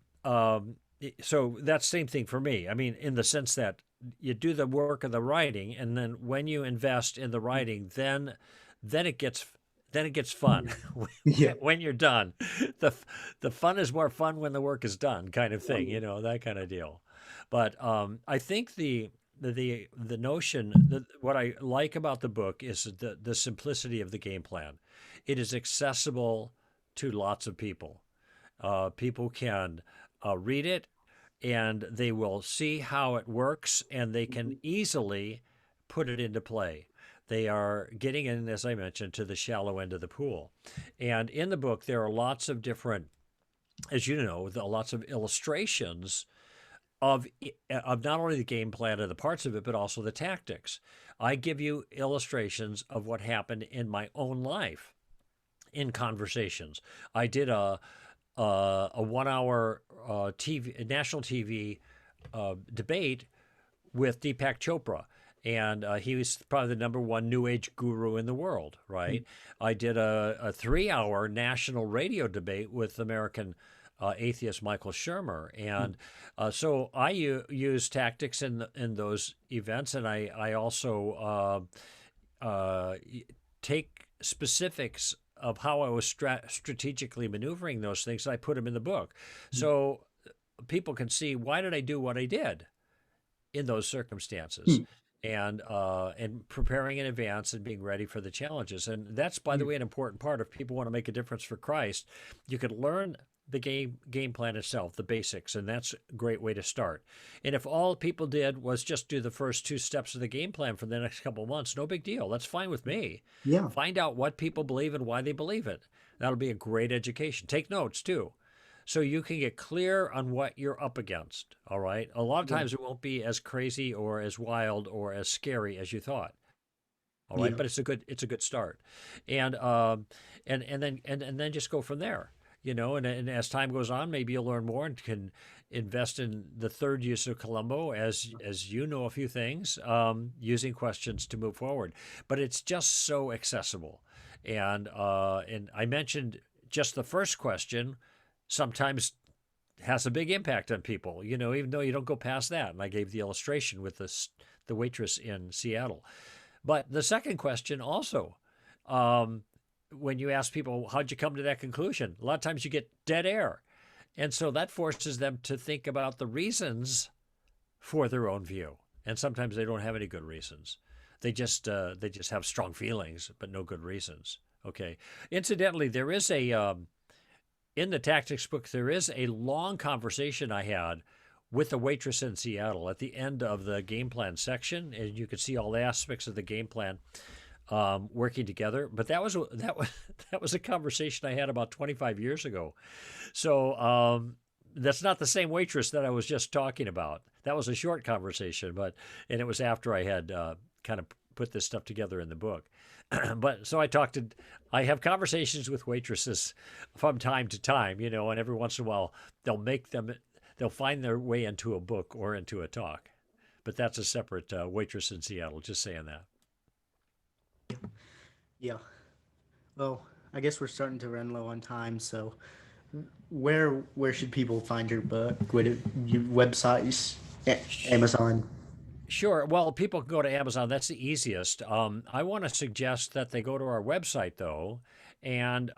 so that's the same thing for me. I mean, in the sense that you do the work of the writing, and then when you invest in the writing, then it gets fun Yeah. when you're done. The the fun is more fun when the work is done, kind of thing, that kind of deal. But I think the notion that what I like about the book is the simplicity of the game plan. It is accessible to lots of people. People can read it and they will see how it works and they can easily put it into play. They are getting in, as I mentioned, to the shallow end of the pool. And in the book, there are lots of different, as you know, lots of illustrations of not only the game plan and the parts of it, but also the tactics. I give you illustrations of what happened in my own life in conversations. I did a 1 hour national TV debate with Deepak Chopra. And he was probably the #1 New Age guru in the world, right? I did a 3 hour national radio debate with American atheist Michael Shermer. And so I use tactics in those events. And I also take specifics of how I was strategically maneuvering those things. And I put them in the book. So people can see, why did I do what I did in those circumstances? And preparing in advance and being ready for the challenges. And that's, by the way, an important part. If people want to make a difference for Christ, you could learn the game plan itself, the basics, and that's a great way to start. And if all people did was just do the first 2 steps of the game plan for the next couple of months, no big deal. That's fine with me. Yeah. Find out what people believe and why they believe it. That'll be a great education. Take notes too, so you can get clear on what you're up against. All right. A lot of times it won't be as crazy or as wild or as scary as you thought. All right, but it's a good start, and then just go from there. And as time goes on, maybe you'll learn more and can invest in the third use of Columbo as you know a few things, using questions to move forward. But it's just so accessible, and I mentioned just the first question sometimes has a big impact on people, even though you don't go past that. And I gave the illustration with the waitress in Seattle. But the second question also, when you ask people, how'd you come to that conclusion? A lot of times you get dead air. And so that forces them to think about the reasons for their own view. And sometimes they don't have any good reasons. They just have strong feelings, but no good reasons. Okay. Incidentally, there is in the tactics book, there is a long conversation I had with the waitress in Seattle at the end of the game plan section, and you could see all the aspects of the game plan working together. But that was a conversation I had about 25 years ago. So that's not the same waitress that I was just talking about. That was a short conversation, and it was after I had kind of put this stuff together in the book. But so I have conversations with waitresses from time to time, and every once in a while they'll find their way into a book or into a talk. But that's a separate waitress in Seattle, just saying that. Yeah. Well, I guess we're starting to run low on time, so where should people find your book? Would it your websites, Amazon? Sure. Well, people can go to Amazon. That's the easiest. I want to suggest that they go to our website, though, and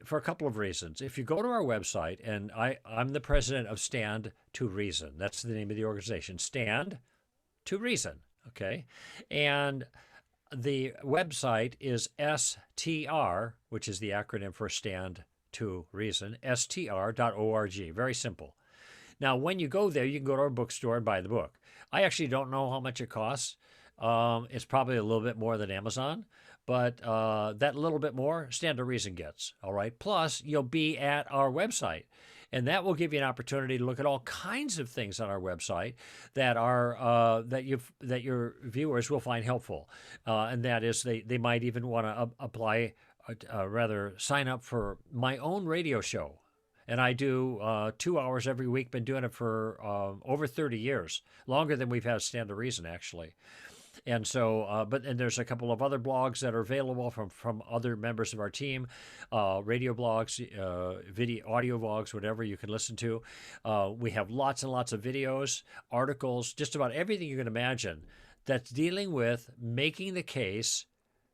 for a couple of reasons. If you go to our website, and I'm the president of Stand to Reason. That's the name of the organization, Stand to Reason. Okay. And the website is STR, which is the acronym for Stand to Reason, str.org. Very simple. Now, when you go there, you can go to our bookstore and buy the book. I actually don't know how much it costs. It's probably a little bit more than Amazon, but that little bit more, Stand to Reason gets. All right. Plus, you'll be at our website, and that will give you an opportunity to look at all kinds of things on our website that are that your viewers will find helpful, and that is they might even want to apply, rather sign up for my own radio show. And I do 2 hours every week. Been doing it for over 30 years, longer than we've had Stand to Reason, actually. And so, and there's a couple of other blogs that are available from other members of our team, radio blogs, video, audio blogs, whatever you can listen to. We have lots and lots of videos, articles, just about everything you can imagine that's dealing with making the case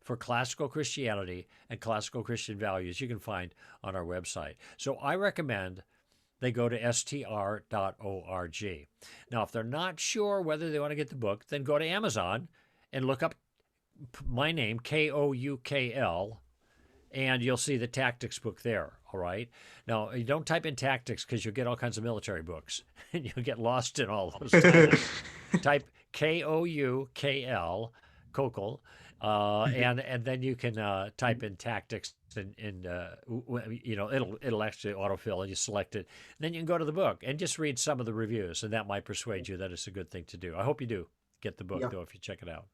for classical Christianity and classical Christian values you can find on our website. So I recommend they go to str.org. Now, if they're not sure whether they want to get the book, then go to Amazon and look up my name, Koukl, and you'll see the Tactics book there. All right. Now, you don't type in Tactics because you'll get all kinds of military books and you'll get lost in all those titles. Type Koukl, Koukl, and then you can type in Tactics, and it'll actually autofill, and you select it. And then you can go to the book and just read some of the reviews, and that might persuade you that it's a good thing to do. I hope you do get the book, though, if you check it out.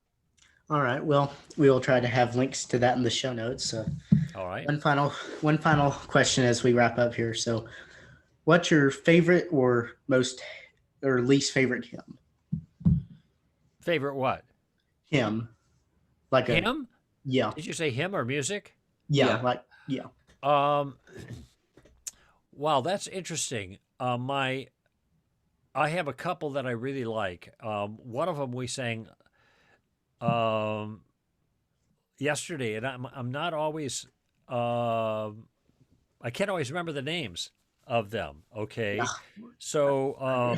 All right. Well, we will try to have links to that in the show notes. So, all right. One final question as we wrap up here. So, what's your favorite or least favorite hymn? Favorite what? Hymn. Like hymn? Yeah. Did you say hymn or music? Yeah. Wow, that's interesting. I have a couple that I really like. One of them we sang yesterday, and I'm not always I can't always remember the names of them. Okay, so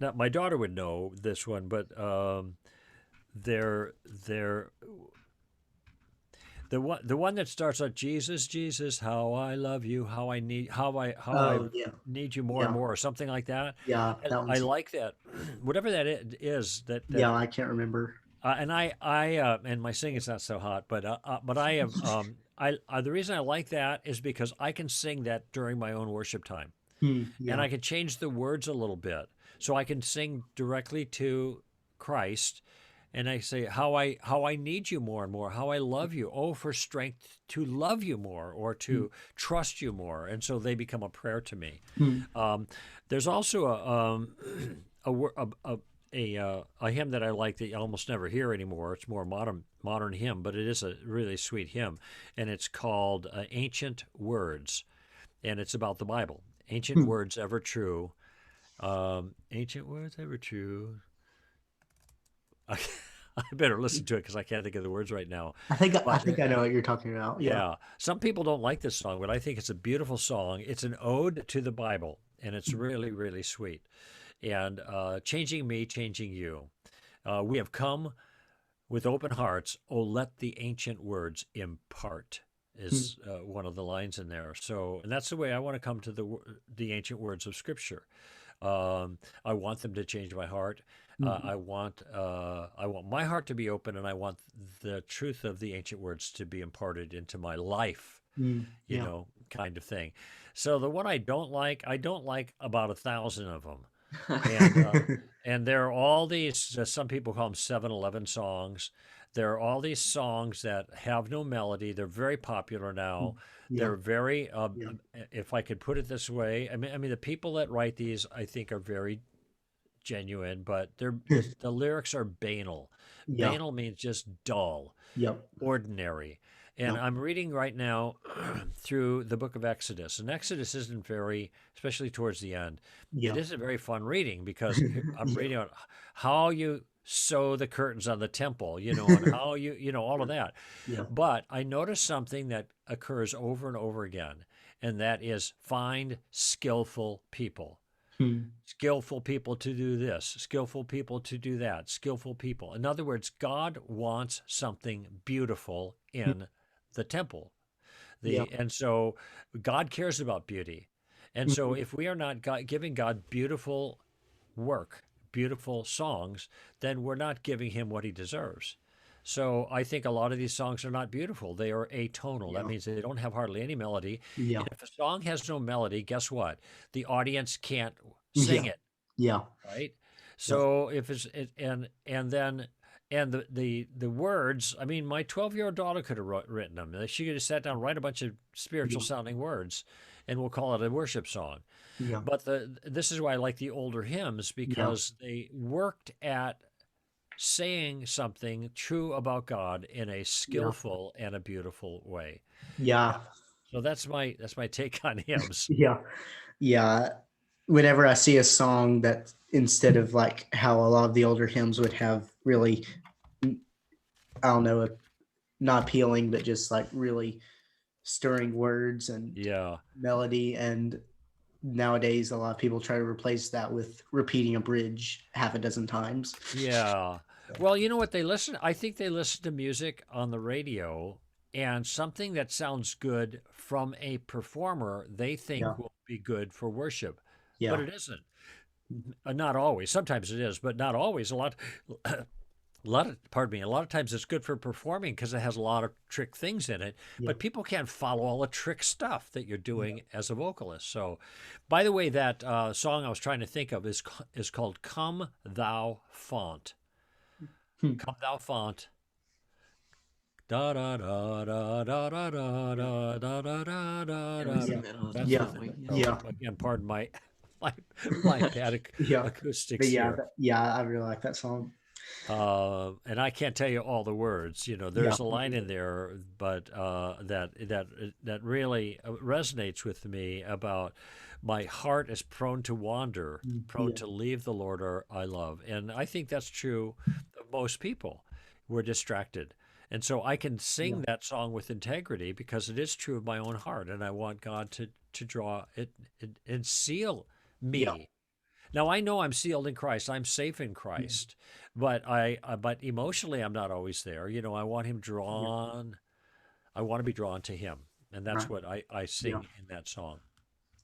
now my daughter would know this one, but they're the one that starts out, Jesus, Jesus, how I love you, how I need need you more and more, or something like that. Yeah, I like that. Whatever that is, that I can't remember. And and my singing's not so hot, but I have the reason I like that is because I can sing that during my own worship time, and I can change the words a little bit, so I can sing directly to Christ. And I say, how I need you more and more, how I love you. Oh, for strength to love you more, or to trust you more. And so they become a prayer to me. There's also a hymn that I like that you almost never hear anymore. It's more modern hymn, but it is a really sweet hymn, and it's called Ancient Words, and it's about the Bible. Ancient words ever true. Ancient words ever true. I better listen to it because I can't think of the words right now. I think I know what you're talking about. Yeah. Some people don't like this song, but I think it's a beautiful song. It's an ode to the Bible, and it's really, really sweet. And changing me, changing you. We have come with open hearts. Oh, let the ancient words impart is one of the lines in there. So, and that's the way I want to come to the ancient words of Scripture. I want them to change my heart. I want my heart to be open, and I want the truth of the ancient words to be imparted into my life, you know, kind of thing. So the one I don't like about 1,000 of them. And there are all these, some people call them 7-Eleven songs. There are all these songs that have no melody. They're very popular now. They're very, if I could put it this way, I mean, the people that write these, I think, are very genuine, but the lyrics are banal. Banal means just dull, ordinary. And I'm reading right now through the book of Exodus, and Exodus isn't very, especially towards the end, it isn't very fun reading, because I'm reading about how you sew the curtains on the temple, and how all of that. But I noticed something that occurs over and over again, and that is find skillful people. Skillful people to do this, skillful people to do that, skillful people. In other words, God wants something beautiful in the temple. And so God cares about beauty. And so if we are not giving God beautiful work, beautiful songs, then we're not giving him what he deserves. So I think a lot of these songs are not beautiful. They are atonal. That means they don't have hardly any melody. And if a song has no melody, guess what? The audience can't sing it. Right? So if it's the words, I mean, my 12-year-old daughter could have written them. She could have sat down and write a bunch of spiritual sounding words, and we'll call it a worship song. Yeah. But this is why I like the older hymns, because they worked at saying something true about God in a skillful and a beautiful way. Yeah. So that's my take on hymns. Yeah. Yeah. Whenever I see a song that, instead of like how a lot of the older hymns would have really, I don't know, not appealing, but just like really stirring words and melody. And nowadays, a lot of people try to replace that with repeating a bridge half a dozen times. Yeah. Well, you know what I think they listen to music on the radio, and something that sounds good from a performer, they think will be good for worship. Yeah. But it isn't. Not always. Sometimes it is, but not always. A lot of times it's good for performing because it has a lot of trick things in it, but people can't follow all the trick stuff that you're doing as a vocalist. So, by the way, that song I was trying to think of is called "Come Thou Font." Come Thou Font. Da da da da da da da da da da da da. That's the thing. Again, pardon my bad acoustics here. I really like that song. And I can't tell you all the words. There's a line in there, but that really resonates with me about my heart is prone to wander, prone to leave the Lord I love. And I think that's true of most people. We're distracted. And so I can sing that song with integrity because it is true of my own heart. And I want God to draw it and seal me. Yeah. Now I know I'm sealed in Christ. I'm safe in Christ, but but emotionally I'm not always there. I want him drawn. I want to be drawn to him, and that's what I sing in that song.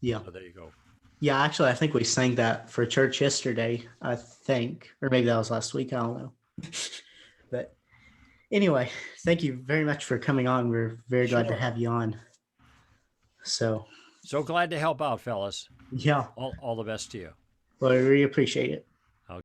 Yeah. So there you go. Yeah, actually, I think we sang that for church yesterday. I think, or maybe that was last week. I don't know. But anyway, thank you very much for coming on. We're very glad to have you on. So glad to help out, fellas. Yeah. All the best to you. Well, I really appreciate it.